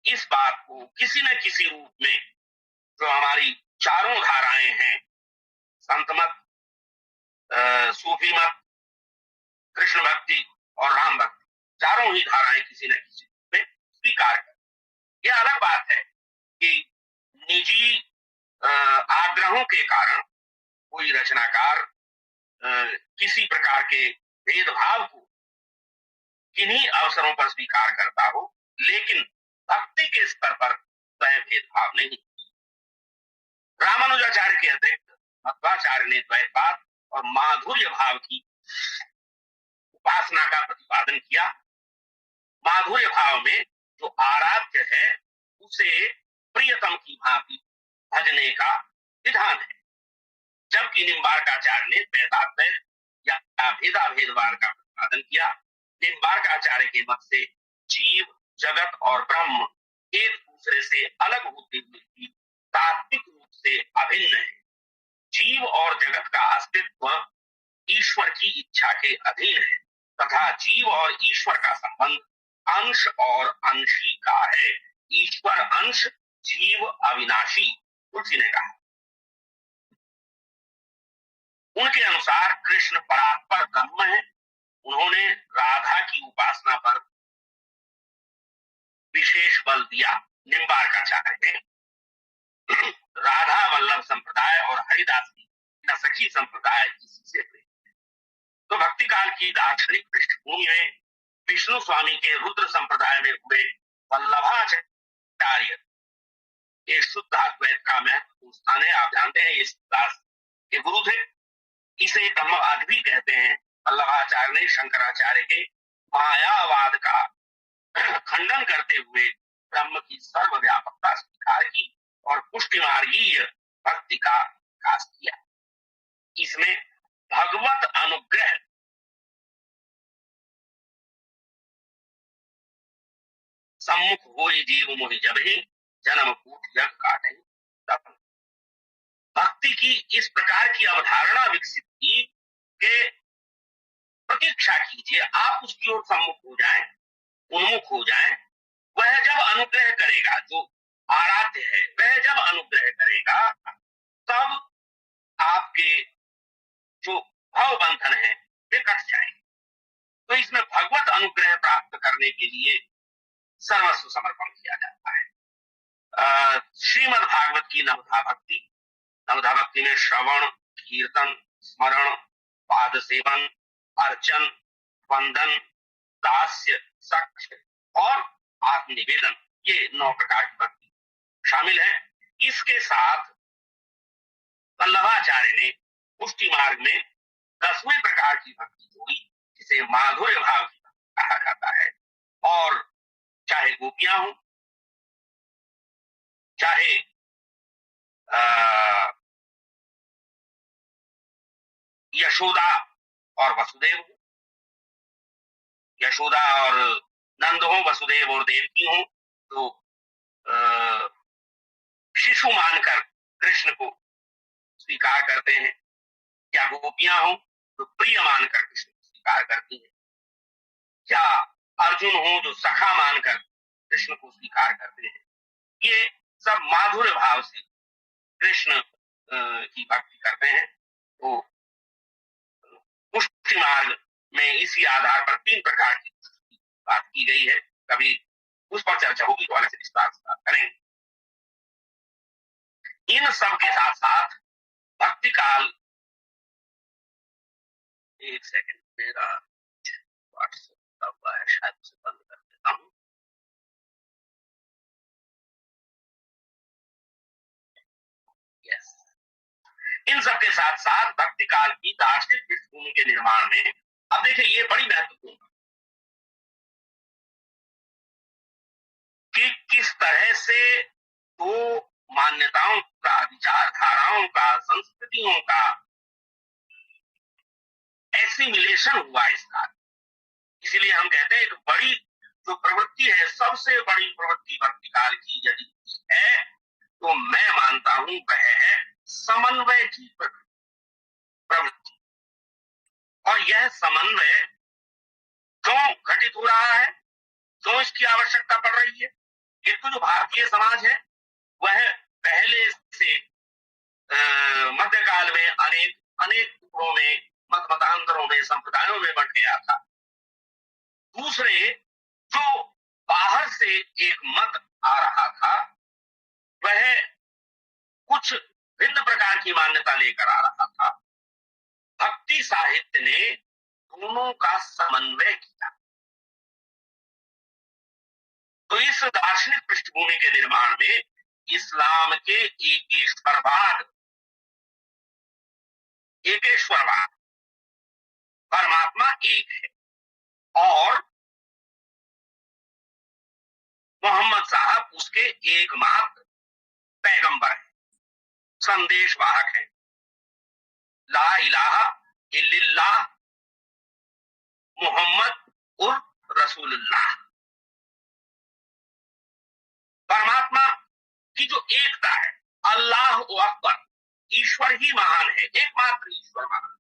इस बात को किसी न किसी रूप में जो हमारी चारों धाराएं हैं, संत मत, सूफी मत, कृष्ण भक्ति और राम भक्ति, चारों ही धाराएं किसी न किसी रूप में स्वीकार कर। यह अलग बात है कि निजी आग्रहों के कारण कोई रचनाकार किसी प्रकार के भेदभाव को किन्हीं अवसरों पर स्वीकार करता हो, लेकिन भक्ति के स्तर पर वह भेदभाव नहीं। रामानुजाचार्य के अतिरिक्त मध्वाचार्य ने द्वैतवाद और माधुर्य भाव की उपासना का प्रतिपादन किया। माधुर्य भाव में जो आराध्य है उसे प्रियतम की भांति भजने का विधान है, जबकि निम्बार्काचार्य ने वैदाद्वय या भेदाभेदवाद का प्रतिपादन किया। निम्बार्काचार्य के मत से जीव, जगत और ब्रह्म एक दूसरे से अलग होते हुए भी तात्विक रूप से अभिन्न है। जीव और जगत का अस्तित्व ईश्वर की इच्छा के अधीन है तथा जीव और ईश्वर का संबंध अंश और अंशी का है। ईश्वर अंश, जीव अविनाशी, तुलसी ने कहा। उनके अनुसार कृष्ण परात्पर ब्रह्म है। उन्होंने राधा की उपासना पर विशेष बल दिया। निम्बार्काचार्य ने राधा वल्लभ संप्रदाय और हरिदास की सखी संप्रदाय इसी से प्रेरित है। तो भक्ति काल की दार्शनिक पृष्ठभूमि में विष्णु स्वामी के रुद्र संप्रदाय में हुए वल्लभाचार्य के शुद्ध अद्वैत का महत्वपूर्ण स्थान है। आप जानते हैं ये दास के गुरु थे। इसे ब्रह्मवाद भी कहते हैं। वल्लभाचार्य ने शंकराचार्य के मायावाद का खंडन करते हुए ब्रह्म की सर्वव्यापकता स्वीकार की और पुष्टिमार्गीय भक्ति का विकास किया। इसमें भगवत अनुग्रह सम्मुख होई जीव मोहि जबहि जन्म कूट जग काटहि तब। भक्ति की इस प्रकार की अवधारणा विकसित की कि प्रतीक्षा कीजिए, आप उसकी ओर सम्मुख हो जाएं, उन्मुख हो जाएं। वह जब अनुग्रह करेगा, जो आराध्य है वह जब अनुग्रह करेगा, तब आपके जो भव बंधन है वे कट जाएंगे। तो इसमें भगवत अनुग्रह प्राप्त करने के लिए सर्वस्व समर्पण किया जाता है। श्रीमद् भागवत की नवधा भक्ति, नवधा भक्ति में श्रवण, कीर्तन, स्मरण, पाद सेवन, अर्चन, वंदन, दास्य, साक्ष्य और आत्मनिवेदन, ये 9 प्रकार की भक्ति शामिल है। इसके साथ वल्लभाचार्य ने पुष्टि मार्ग में 10वें प्रकार की भक्ति जोड़ी, जिसे माधुर्य भाव की भक्ति कहा जाता है। और चाहे गोपियां हो, चाहे यशोदा और वसुदेव हो, यशोदा और नंद हो, वसुदेव और देवकी हो, तो शिशु मानकर कृष्ण को स्वीकार करते हैं, या गोपियां हो जो प्रिय मानकर कृष्ण को स्वीकार करती हैं, या अर्जुन हो जो सखा मानकर कृष्ण को स्वीकार करते हैं, ये सब माधुर्य भाव से कृष्ण की भक्ति करते हैं। तो पुष्टि मार्ग में इसी आधार पर 3 प्रकार की बात की गई है। कभी उस पर चर्चा होगी तो अलग से विस्तार से करेंगे। इन सब के साथ साथ भक्ति काल, एक सेकंड, मेरा व्हाट्सएप का है, शायद उसे बंद कर देता हूं। यस, इन सब के साथ साथ भक्ति काल की दार्शनिक पृष्ठभूमि के निर्माण में, अब देखिए ये बड़ी महत्वपूर्ण कि किस तरह से दो मान्यताओं का, विचारधाराओं का, संस्कृतियों का एसिमिलेशन हुआ इसका। इसीलिए हम कहते हैं एक बड़ी जो प्रवृत्ति है, सबसे बड़ी प्रवृत्ति भक्ति काल की यदि है तो मैं मानता हूं वह है समन्वय की प्रवृत्ति। और यह समन्वय क्यों घटित हो रहा है, क्यों इसकी आवश्यकता पड़ रही है? एक तो जो भारतीय समाज है वह पहले से मध्यकाल में अनेक टुकड़ों में, मतांतरों में, संप्रदायों में बंट गया था। दूसरे, जो बाहर से एक मत आ रहा था वह कुछ भिन्न प्रकार की मान्यता लेकर आ रहा था। भक्ति साहित्य ने दोनों का समन्वय किया। तो इस दार्शनिक पृष्ठभूमि के निर्माण में इस्लाम के एकेश्वरवाद, परमात्मा एक है, और मोहम्मद साहब उसके एकमात्र पैगंबर है, संदेश वाहक है। ला इलाहा इल्लल्लाह मोहम्मद उर रसूलुल्लाह। परमात्मा की जो एकता है, अल्लाह अकबर, ईश्वर ही महान है, एकमात्र ईश्वर महान।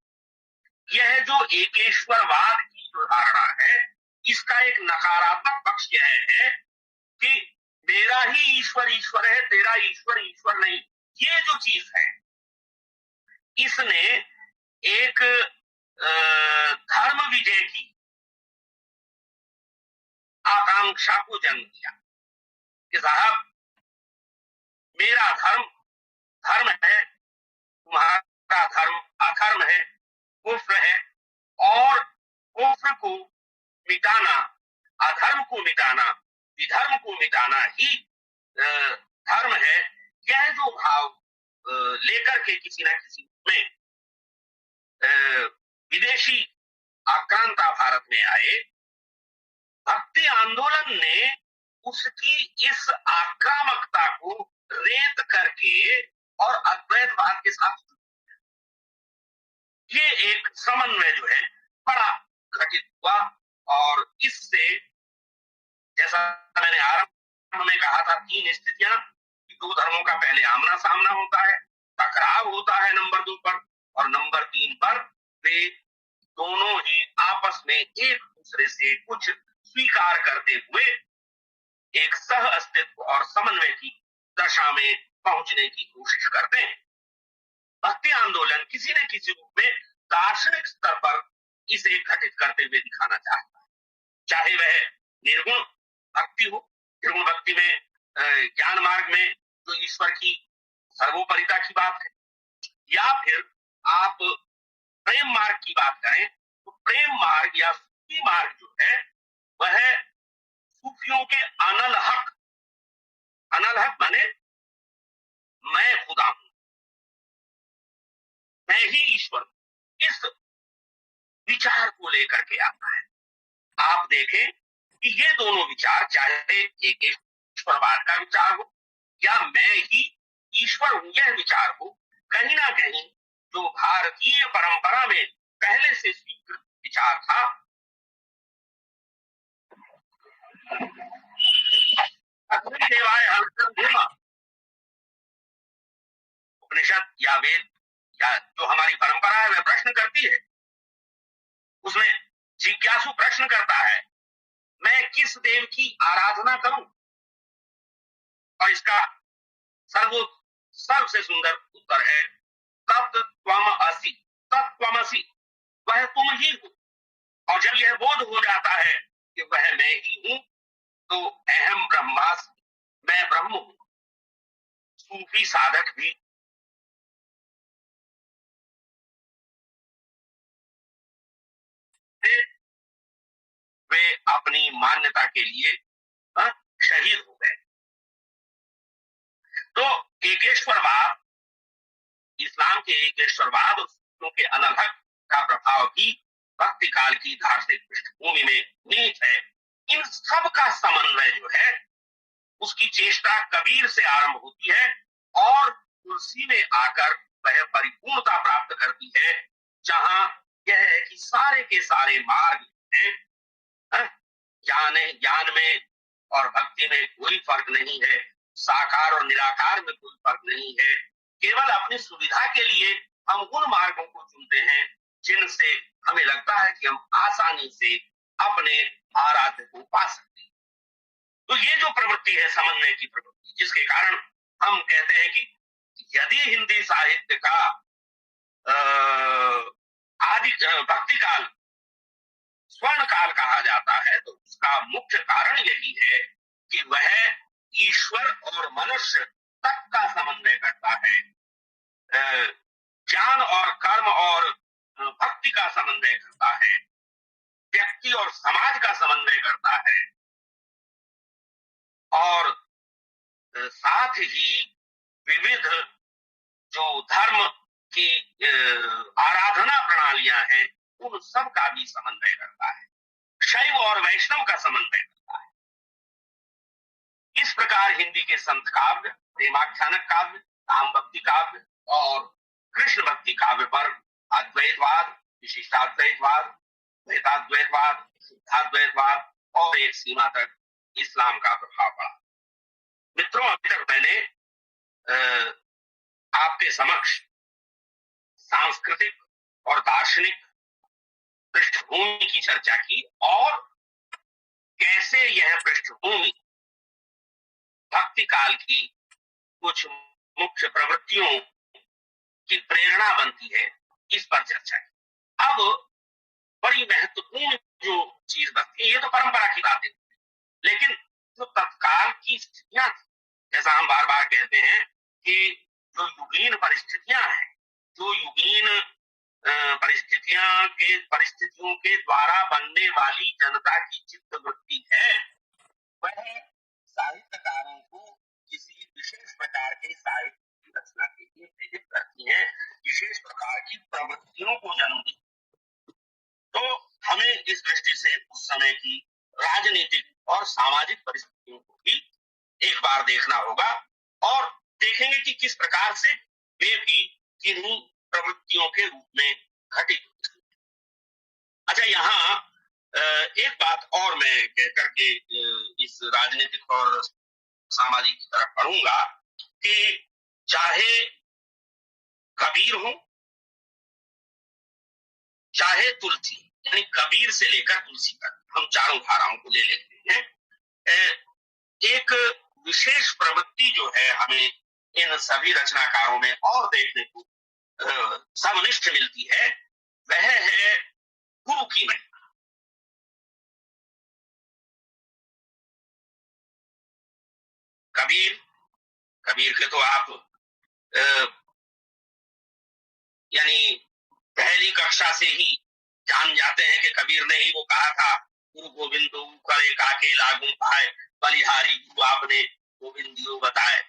यह जो एकेश्वरवाद की जो धारणा है, इसका एक नकारात्मक पक्ष यह है कि मेरा ही ईश्वर ईश्वर है, तेरा ईश्वर ईश्वर नहीं। ये जो चीज है, इसने एक धर्म विजय की आकांक्षा को जन्म दिया कि साहब मेरा धर्म धर्म है, तुम्हारा धर्म अधर्म है, कुफ्र है, और कुफ्र को मिटाना, अधर्म को मिटाना, विधर्म को मिटाना ही धर्म है। यह जो भाव लेकर के किसी न किसी में विदेशी आक्रांता भारत में आए, भक्ति आंदोलन ने उसकी इस आक्रामकता को रेत करके और अद्वैतवाद के साथ ये एक समन्वय जो है बड़ा घटित हुआ। और इससे, जैसा मैंने आरंभ में कहा था, 3 स्थितियां, दो धर्मों का पहले आमना सामना होता है, टकराव होता है नंबर 2 पर, और नंबर 3 पर वे दोनों ही आपस में एक दूसरे से कुछ स्वीकार करते हुए एक सह अस्तित्व और समन्वय की दशा में पहुंचने की कोशिश करते हैं। भक्ति आंदोलन किसी न किसी रूप में दार्शनिक स्तर पर इसे घटित करते हुए दिखाना चाहता है, चाहे वह निर्गुण भक्ति हो। निर्गुण भक्ति में ज्ञान मार्ग में जो ईश्वर की सर्वोपरिता की बात है, या फिर आप प्रेम मार्ग की बात करें तो प्रेम मार्ग या सूफी मार्ग जो है वह सूफियों के अनल हक माने मैं खुदा हूं, मैं ही ईश्वर, इस विचार को लेकर के आता है। आप देखें कि ये दोनों विचार, चाहे एक ईश्वरवाद का विचार हो या मैं ही ईश्वर हूं यह विचार हो, कहीं ना कहीं जो भारतीय परंपरा में पहले से स्वीकृत विचार था, उपनिषद या वेद या जो हमारी परंपरा है वह प्रश्न करती है वृत्रासु प्रश्न करता है, मैं किस देव की आराधना करूं? और इसका सबसे सुंदर उत्तर है तत्त्वमसि, तत्त्वमसि, वह तुम ही हो। और जब यह बोध हो जाता है कि वह मैं ही हूं, तो अहम ब्रह्मास्मि, मैं ब्रह्म हूं। सूफी साधक भी वे अपनी मान्यता के लिए शहीद हो गए। तो एकेश्वरवाद, इस्लाम के एकेश्वरवाद के अनलहक का प्रभाव भी भक्ति काल की दार्शनिक पृष्ठभूमि में निहित है। इन सब का समन्वय जो है उसकी चेष्टा कबीर से आरंभ होती है और तुलसी में आकर वह परिपूर्णता प्राप्त करती है, जहां यह है कि सारे के सारे मार्ग हैं, ज्ञान में और भक्ति में कोई फर्क नहीं है, साकार और निराकार में कोई फर्क नहीं है। केवल अपनी सुविधा के लिए हम उन मार्गों को चुनते हैं जिनसे हमें लगता है कि हम आसानी से अपने आराध्य को पा सकते हैं। तो ये जो प्रवृत्ति है समन्वय की प्रवृत्ति, जिसके कारण हम कहते हैं कि यदि हिंदी साहित्य का आदि भक्ति काल स्वर्ण काल कहा जाता है, तो उसका मुख्य कारण यही है कि वह ईश्वर और मनुष्य तक का समन्वय करता है, ज्ञान और कर्म और भक्ति का समन्वय करता है, व्यक्ति और समाज का समन्वय करता है, और साथ ही विविध जो धर्म की आराधना प्रणालियां हैं उन सब का भी समन्वय करता है, शैव और वैष्णव का समन्वय करता है। इस प्रकार हिंदी के संत काव्य, प्रेमाख्यानक काव्य, राम भक्ति काव्य और कृष्ण भक्ति काव्य पर अद्वैतवाद, विशिष्टाद्वैतवाद, द्वैताद्वैतवाद, शुद्धाद्वैतवाद और एक सीमा तक इस्लाम का प्रभाव पड़ा। मित्रों, अभी तक मैंने आपके समक्ष सांस्कृतिक और दार्शनिक पृष्ठभूमि की चर्चा की और कैसे यह पृष्ठभूमि भक्ति काल की कुछ मुख्य प्रवृत्तियों की प्रेरणा बनती है, इस पर चर्चा की। अब बड़ी महत्वपूर्ण जो चीज बनती है, ये तो परंपरा की बात है, लेकिन जो तत्काल की स्थितियां थी, जैसा हम बार बार कहते हैं कि जो युगीन परिस्थितियां हैं, जो युगीन परिस्थितियों के द्वारा बनने वाली जनता की चित्त वृत्ति है, वह साहित्यकारों को किसी विशेष प्रकार के साहित्य की रचना के लिए प्रेरित करती है, विशेष प्रकार की प्रवृत्तियों को जन्म देती है। तो हमें इस दृष्टि से उस समय की राजनीतिक और सामाजिक परिस्थितियों को भी एक बार देखना होगा और देखेंगे कि किस प्रकार से वे भी किन्हीं प्रवृत्तियों के रूप में घटित। अच्छा, यहाँ एक बात और मैं कहकर के इस राजनीतिक और सामाजिक की तरफ पढ़ूंगा कि चाहे कबीर हो, चाहे तुलसी, यानी कबीर से लेकर तुलसी तक हम चारों धाराओं को ले लेते हैं, एक विशेष प्रवृत्ति जो है हमें इन सभी रचनाकारों में और देखने को समनिष्ठ मिलती है, वह है गुरु की महिमा। कबीर के तो आप यानी पहली कक्षा से ही जान जाते हैं कि कबीर ने ही वो कहा था, गुरु गोविंद करे काके लागू पाए, बलिहारी गुरु आपने गोविंद दियो बताए।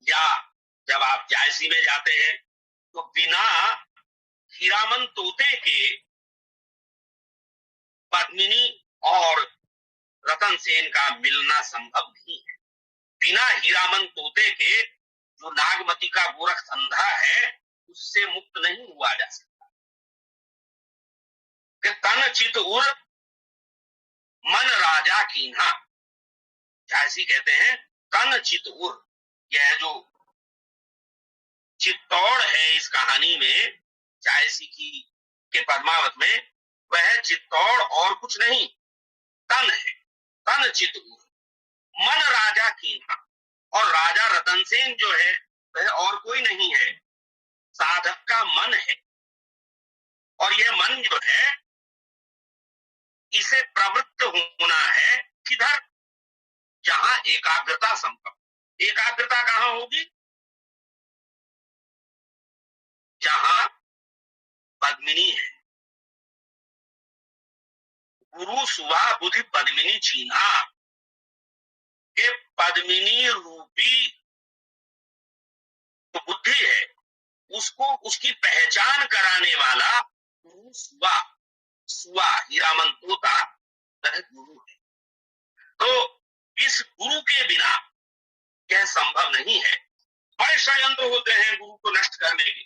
या जब आप जायसी में जाते हैं तो बिना हीरामन तोते के पद्मिनी और रतन सेन का मिलना संभव नहीं है। बिना हीरामन तोते के जो नागमती का गोरख धंधा है उससे मुक्त नहीं हुआ जा सकता। कि तन चित उर मन राजा कीन्हा, जायसी कहते हैं तन चित उर, यह जो चित्तौड़ है इस कहानी में जायसी की के पद्मावत में, वह चित्तौड़ और कुछ नहीं तन है, तन चित गुरु। मन राजा कीन्हा, और राजा रतन सेन जो है वह और कोई नहीं है, साधक का मन है। और यह मन जो है इसे प्रवृत्त होना है किधर, जहां एकाग्रता संभव। एकाग्रता कहां होगी, जहां पद्मिनी है। गुरु सुवा बुद्धि पद्मिनी चीन्हा, ये पद्मिनी रूपी जो बुद्धि है उसको, उसकी पहचान कराने वाला गुरु सुवा। सुवा हीरामन तोता वह गुरु है। तो इस गुरु के बिना यह संभव नहीं है। बड़े षड्यंत्र होते हैं गुरु को नष्ट करने के।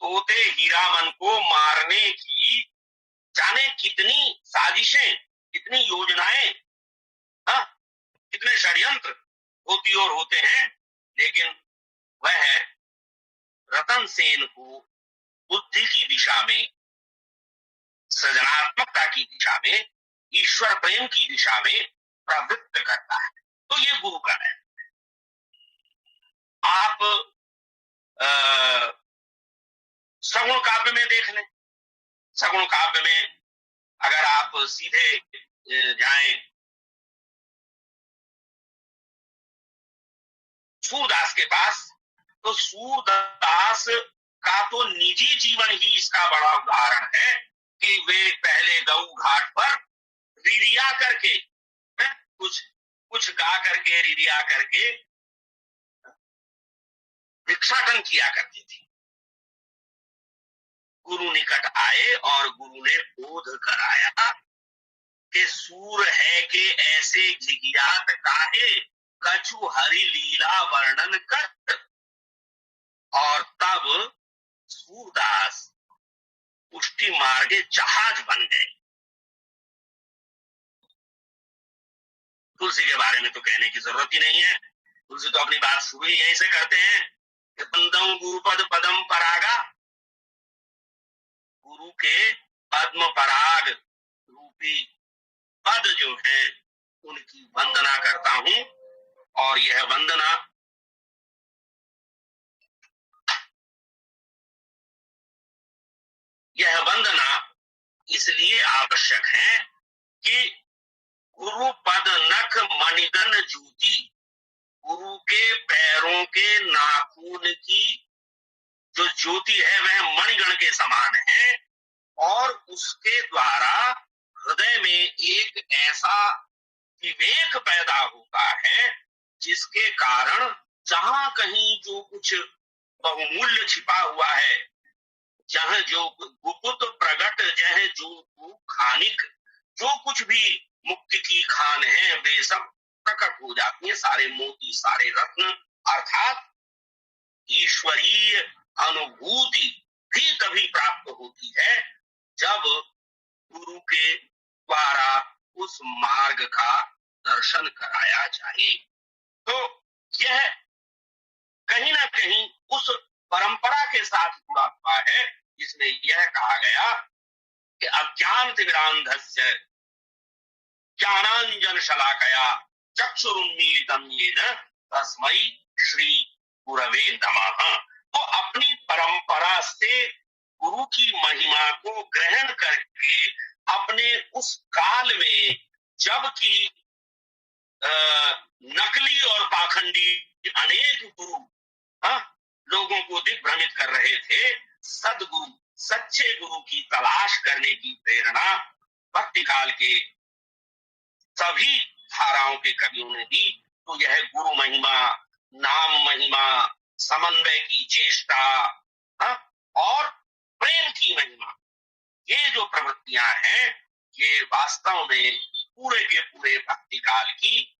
तोते हीरामन को मारने की जाने कितनी साजिशें, कितनी योजनाएं, हाँ, कितने षड्यंत्र होती और होते हैं, लेकिन वह रतन सेन को बुद्धि की दिशा में, सृजनात्मकता की दिशा में, ईश्वर प्रेम की दिशा में प्रवृत्त करता है। तो ये गुरु का है। आप सगुण काव्य में देख लें। सगुण काव्य में अगर आप सीधे जाएं सूरदास के पास, तो सूरदास का तो निजी जीवन ही इसका बड़ा उदाहरण है कि वे पहले गऊ घाट पर रिरिया करके, कुछ कुछ गा करके, रिरिया करके भिक्षाटन किया करते थे। गुरु निकट आए और गुरु ने बोध कराया कि सूर है कि ऐसे जिज्ञात काहे, कछु हरि लीला वर्णन कर। और तब सूरदास पुष्टि मार्गे जहाज बन गए। तुलसी के बारे में तो कहने की जरूरत ही नहीं है। तुलसी तो अपनी बात शुरू ही यहीं से करते हैं कि बंदम गुरुपद पदम परागा, गुरु के पद्म पराग रूपी पद जो है उनकी वंदना करता हूं। और यह वंदना इसलिए आवश्यक है कि गुरु पद नख मणिगन जूती, गुरु के पैरों के नाखून की जो ज्योति है वह मणिगण के समान है, और उसके द्वारा हृदय में एक ऐसा विवेक पैदा होता है जिसके कारण जहां कहीं जो कुछ बहुमूल्य छिपा हुआ है, जहां जो गुप्त प्रगट जह जो खानिक, जो कुछ भी मुक्ति की खान है वे सब प्रकट हो जाती है। सारे मोती, सारे रत्न, अर्थात ईश्वरीय अनुभूति भी तभी प्राप्त होती है जब गुरु के द्वारा उस मार्ग का दर्शन कराया जाए। तो यह कहीं ना कहीं उस परंपरा के साथ जुड़ा हुआ है जिसमें यह कहा गया कि अज्ञान तिमिरांधस्य ज्ञानांजन शलाकया चक्षुरुन्मीलितं येन तस्मै श्री गुरवे नमः। तो अपनी परंपरा से गुरु की महिमा को ग्रहण करके अपने उस काल में जबकि नकली और पाखंडी अनेक गुरु लोगों को दिग्भ्रमित कर रहे थे, सदगुरु, सच्चे गुरु की तलाश करने की प्रेरणा भक्ति काल के सभी धाराओं के कवियों ने दी। तो यह गुरु महिमा, नाम महिमा, समन्वय की चेष्टा और प्रेम की महिमा, ये जो प्रवृत्तियां हैं ये वास्तव में पूरे के पूरे भक्ति काल की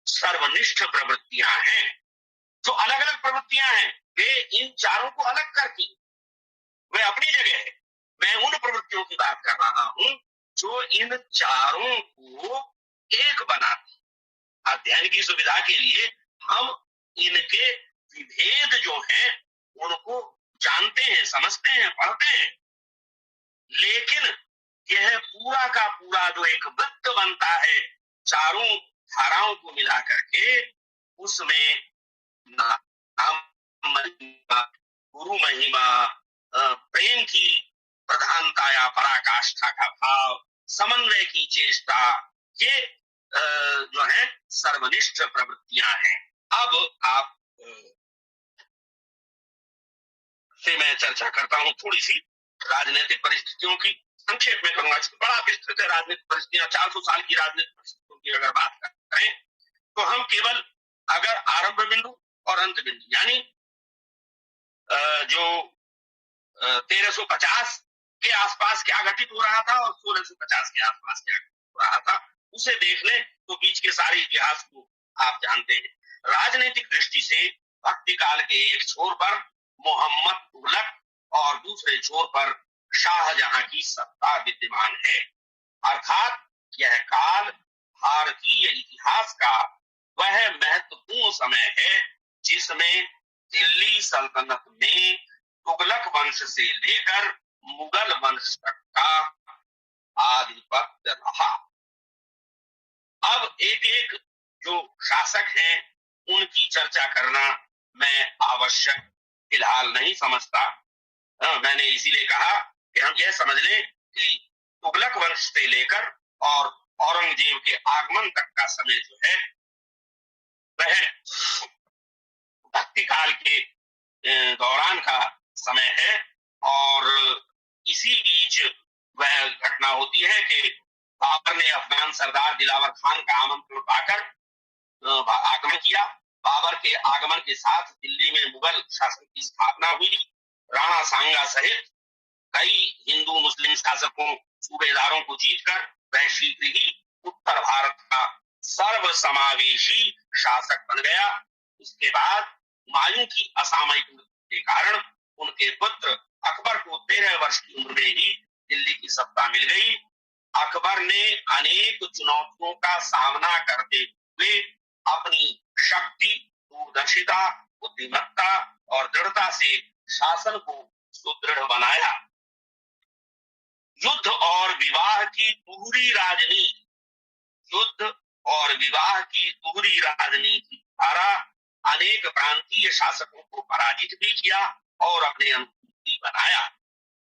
सर्वनिष्ठ प्रवृत्तियां हैं। जो अलग अलग प्रवृत्तियां हैं वे इन चारों को अलग करती, वे अपनी जगह है। मैं उन प्रवृत्तियों की बात कर रहा हूं जो इन चारों को एक बनाती। अध्ययन की सुविधा के लिए हम इनके विभेद जो हैं उनको जानते हैं, समझते हैं, पढ़ते हैं, लेकिन यह पूरा का पूरा जो एक वृत्त बनता है चारों धाराओं को मिला करके, उसमें नाम महिमा, गुरु महिमा, प्रेम की प्रधानता या पराकाष्ठा का भाव, समन्वय की चेष्टा, ये जो है सर्वनिष्ठ प्रवृत्तियां हैं। अब आप से मैं चर्चा करता हूं थोड़ी सी राजनीतिक परिस्थितियों की, संक्षेप में करूंगा, बड़ा विस्तृत है राजनीतिक परिस्थितियां। 400 साल की राजनीतिक परिस्थितियों की अगर बात करें तो हम केवल अगर आरंभ बिंदु और अंत बिंदु यानी जो 1350 के आसपास क्या घटित हो रहा था और 1650 के आसपास क्या हो रहा था उसे देख लें तो बीच के सारे इतिहास को आप जानते हैं। राजनीतिक दृष्टि से भक्ति काल के एक छोर पर मोहम्मद तुगलक और दूसरे छोर पर शाहजहां की सत्ता विद्यमान है। अर्थात यह काल भारतीय इतिहास का वह महत्वपूर्ण समय है जिसमें दिल्ली सल्तनत में तुगलक वंश से लेकर मुगल वंश तक का आधिपत्य रहा। अब एक एक जो शासक हैं उनकी चर्चा करना मैं आवश्यक फिलहाल नहीं समझता। मैंने इसीलिए कहा कि हम यह समझ लें कि तुगलक वंश से लेकर और औरंगजेब के आगमन तक का समय जो है वह भक्ति काल के दौरान का समय है। और इसी बीच वह घटना होती है कि बाबर ने अफगान सरदार दिलावर खान का आमंत्रण पाकर आगमन किया। बाबर के आगमन के साथ दिल्ली में मुगल शासन की स्थापना हुई। राणा सांगा सहित कई हिंदू मुस्लिम शासकों सूबेदारों को जीतकर वह शीघ्र ही उत्तर भारत का सर्वसमावेशी शासक बन गया। इसके बाद हुमायूं की असामयिक मृत्यु के कारण उनके पुत्र अकबर को 13 वर्ष की उम्र में ही दिल्ली की सत्ता मिल गई। अकबर ने अनेक चुनौतियों का सामना करते हुए अपनी शक्ति, दूरदर्शिता, बुद्धिमत्ता और दृढ़ता से शासन को सुदृढ़ बनाया। युद्ध और विवाह की दोहरी राजनीति, युद्ध और विवाह की दोहरी राजनीति द्वारा अनेक प्रांतीय शासकों को पराजित भी किया और अपने अनुकूल बनाया।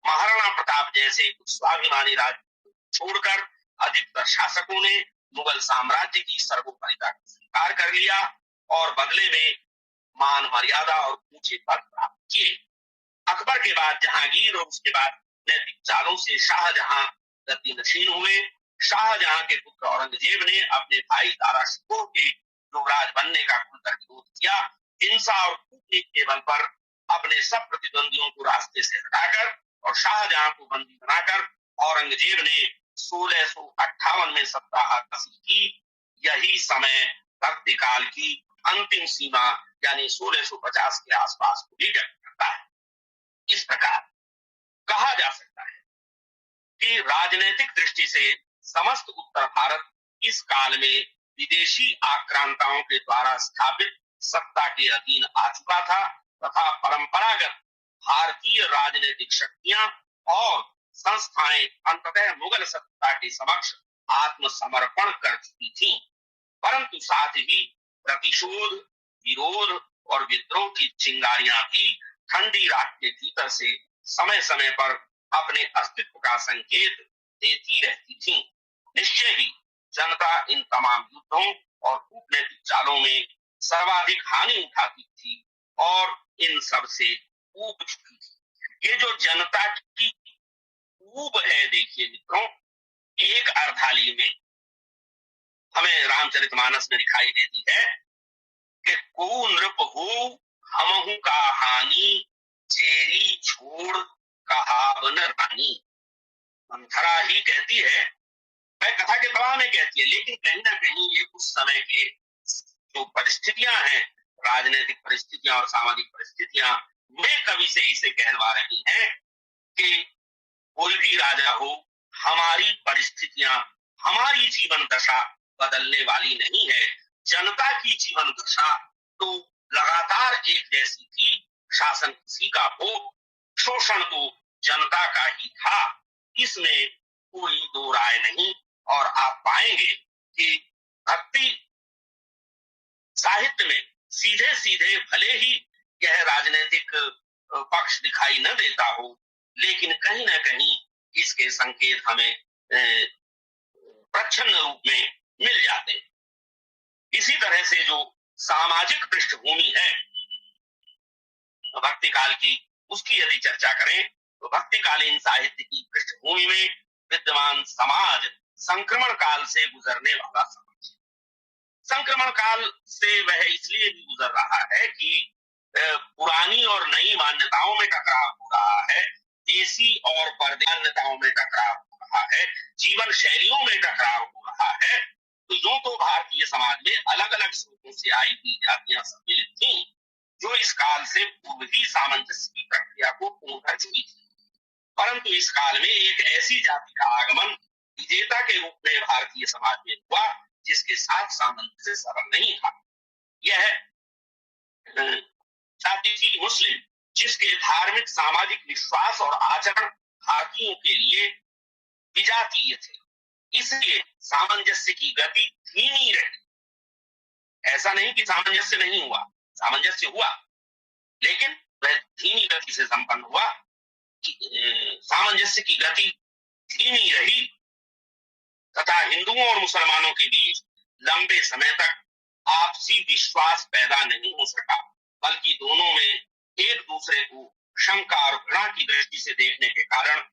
महाराणा प्रताप जैसे स्वाभिमानी राज्य छोड़कर अधिकतर शासकों ने मुगल साम्राज्य की सर्वोपरिता को स्वीकार कर लिया और बदले में मान मर्यादा और ऊंचे पद प्राप्त किए। अकबर के बाद जहांगीर और उसके बाद नैतिक चालों से शाहजहां गति नशीन हुए। शाहजहां के पुत्र औरंगजेब ने अपने भाई दारा शिकोह के युवराज बनने का खुलकर विरोध किया। हिंसा और कूटनीति के बल पर अपने सब प्रतिद्वंदियों को रास्ते से हटाकर और शाहजहां को बंदी बनाकर औरंगजेब ने 1658 में सत्ता हासिल की। यही समय भक्ति काल की अंतिम सीमा यानी 1650 के आसपास को भी व्यक्त करता है। इस प्रकार कहा जा सकता है कि राजनीतिक दृष्टि से समस्त उत्तर भारत इस काल में विदेशी आक्रांताओं के द्वारा स्थापित सत्ता के अधीन आ चुका था तथा परंपरागत भारतीय राजनीतिक शक्तियां और संस्थाएं अंततः मुगल सत्ता के समक्ष आत्मसमर्पण कर चुकी थीं। परंतु साथ ही प्रतिशोध, विरोध और विद्रोह की चिंगारियां भी ठंडी रात के भीतर से समय समय पर अपने अस्तित्व का संकेत देती रहती थीं। निश्चय ही जनता इन तमाम युद्धों और कूटनीतिक चालों में सर्वाधिक हानि उठाती थी और इन सब से ऊब चुकी थी। ये जो जनता की ऊब है, देखिए मित्रों, एक अर्धाली में हमें रामचरितमानस में दिखाई देती है कि को नृप हो हमहु का हानि, चेरी छोड़ कहावन रानी। मंथरा ही कहती है, मैं कथा के प्रवाह में कहती है, लेकिन कहीं ना कहीं ये उस समय के जो परिस्थितियां हैं, राजनीतिक परिस्थितियां और सामाजिक परिस्थितियां, वे कवि से इसे कहलवा रही हैं कि कोई भी राजा हो, हमारी परिस्थितियां, हमारी जीवन दशा बदलने वाली नहीं है। जनता की जीवन दशा तो लगातार एक जैसी थी। शासन किसी का हो, शोषण तो जनता का ही था। इसमें कोई दो राय नहीं। और आप पाएंगे कि भक्ति साहित्य में सीधे सीधे भले ही यह राजनीतिक पक्ष दिखाई न देता हो, लेकिन कहीं ना कहीं इसके संकेत हमें प्रच्छन्न रूप में मिल जाते हैं। इसी तरह से जो सामाजिक पृष्ठभूमि है भक्ति काल की, उसकी यदि चर्चा करें तो भक्तिकालीन साहित्य की पृष्ठभूमि में विद्यमान समाज संक्रमण काल से गुजरने वाला समाज। संक्रमण काल से वह इसलिए भी गुजर रहा है कि पुरानी और नई मान्यताओं में टकराव हो रहा है, देसी और परदेसी मान्यताओं में टकराव हो रहा है, जीवन शैलियों में टकराव हो रहा है। तो यूं तो भारतीय समाज में अलग अलग स्रोतों से आई हुई जातियां सम्मिलित थीं, जो इस काल से पूर्व ही सामंजस्य की प्रक्रिया को पूर्ण कर चुकी थी। परंतु इस काल में एक ऐसी जाति का आगमन विजेता के रूप में भारतीय समाज में हुआ जिसके साथ सामंजस्य सरल नहीं था। यह जाति थी मुस्लिम, जिसके धार्मिक सामाजिक विश्वास और आचरण भारतीयों के लिए विजातीय थे। इसलिए सामंजस्य की गति धीमी रही। ऐसा नहीं कि सामंजस्य नहीं हुआ, सामंजस्य हुआ, लेकिन वह धीमी गति से संपन्न हुआ। सामंजस्य की गति धीमी रही तथा हिंदुओं और मुसलमानों के बीच लंबे समय तक आपसी विश्वास पैदा नहीं हो सका, बल्कि दोनों में एक दूसरे को शंका और घृणा की दृष्टि से देखने के कारण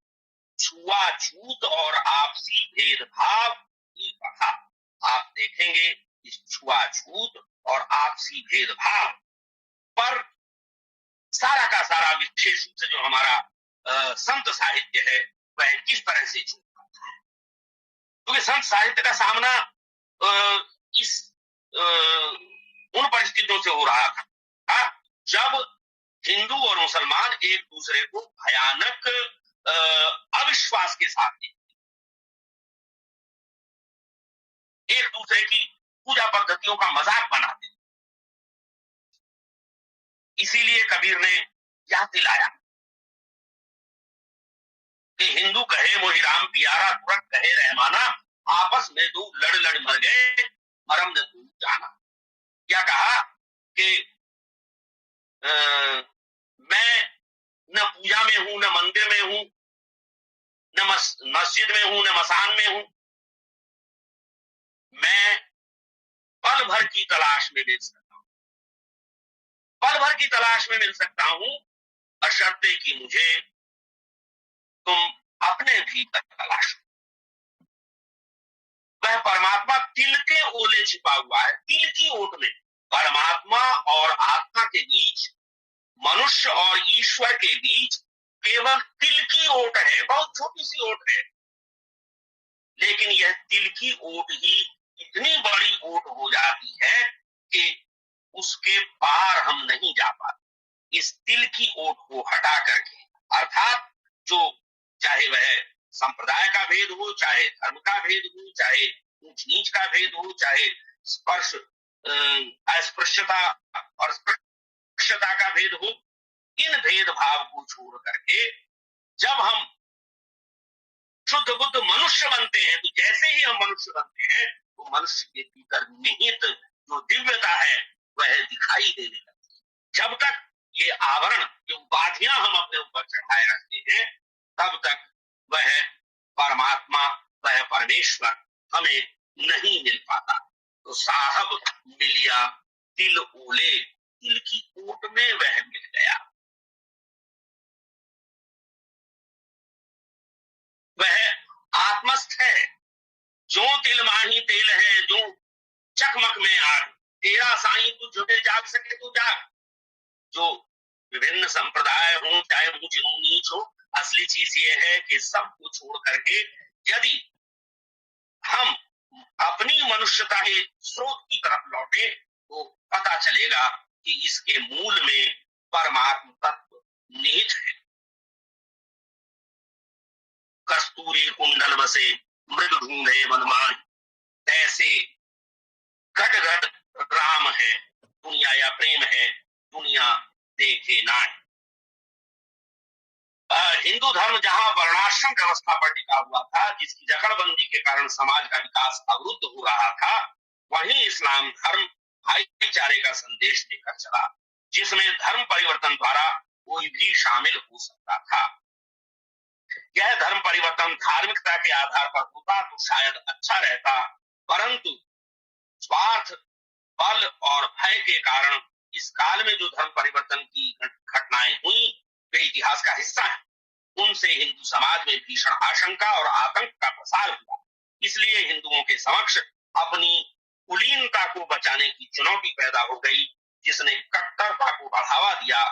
छुआछूत और आपसी भेदभाव ही बढ़ा। आप देखेंगे इस छुआछूत और आपसी भेदभाव पर सारा का सारा विशेष रूप से जो हमारा संत साहित्य है वह किस तरह से चूक करता है। क्योंकि संत साहित्य का सामना उन परिस्थितियों से हो रहा था जब हिंदू और मुसलमान एक दूसरे को भयानक अविश्वास के साथ एक दूसरे की पूजा पद्धतियों का मजाक बनाते। इसीलिए कबीर ने क्या दिलाया कि हिंदू कहे मोहि राम प्यारा, तुरंत कहे रहमाना, आपस में दो लड़ लड़ मर गए, मरम न तू जाना। क्या कहा कि मैं न पूजा में हूं, न मंदिर में हूं, न मस्जिद में हूं, न मसान में हूं, मैं पल भर की तलाश में मिल सकता हूं, पल भर की तलाश में मिल सकता हूं, बशर्ते कि मुझे तुम अपने भीतर तलाशो। वह परमात्मा तिल के ओले छिपा हुआ है, तिल की ओट में। परमात्मा और आत्मा के बीच, मनुष्य और ईश्वर के बीच केवल तिल की ओट है, बहुत छोटी सी ओट है, लेकिन यह तिल की ओट ही इतनी बड़ी ओट हो जाती है कि उसके पार हम नहीं जा पाते। इस तिल की ओट को हटा करके, अर्थात जो चाहे वह संप्रदाय का भेद हो, चाहे धर्म का भेद हो, चाहे ऊंच नीच का भेद हो, चाहे स्पर्श अस्पृश्यता और स्पृश्यता का भेद हो, इन भेदभाव को छोड़ करके जब हम शुद्ध बुद्ध मनुष्य बनते हैं, तो जैसे ही हम मनुष्य बनते हैं तो मनुष्य के भीतर निहित जो दिव्यता है वह दिखाई देने लगती है। जब तक ये आवरण, ये उपाधियां हम अपने ऊपर चढ़ाए रखते हैं, तब तक वह परमात्मा, वह परमेश्वर हमें नहीं मिल पाता। तो साहब मिलिया तिल ओले, तिल की ओट में वह मिल गया। वह आत्मस्थ है, जो तिल माही तेल है, जो चकमक में आग, तेरा साईं तू झुके जाग सके तू जाग। जो विभिन्न संप्रदाय हो, चाहे ऊंच हो नीच हो, असली चीज ये है कि सबको छोड़ करके यदि हम अपनी मनुष्यता के स्रोत की तरफ लौटे तो पता चलेगा कि इसके मूल में परमात्मा तत्व निहित है। कस्तूरी कुंडल बसे मृग ढूंढे बदमान, ऐसे घट घट राम है, दुनिया या प्रेम है, दुनिया देखे नाय। हिंदू धर्म जहां वर्णाश्रम व्यवस्था पर टिका हुआ था, जिसकी जकड़बंदी के कारण समाज का विकास अवरुद्ध हो रहा था, वहीं इस्लाम धर्म भाईचारे का संदेश देकर चला, जिसमें धर्म परिवर्तन द्वारा कोई भी शामिल हो सकता था। यह धर्म परिवर्तन धार्मिकता के आधार पर होता तो शायद अच्छा रहता, परंतु स्वार्थ, बल और भय के कारण इस काल में जो धर्म परिवर्तन की घटनाएं हुई वे इतिहास का हिस्सा है। उनसे हिंदू समाज में भीषण आशंका और आतंक का प्रसार हुआ। इसलिए हिंदुओं के समक्ष अपनी कुलीनता को बचाने की चुनौती पैदा हो गई, जिसने कट्टरता को बढ़ावा दिया।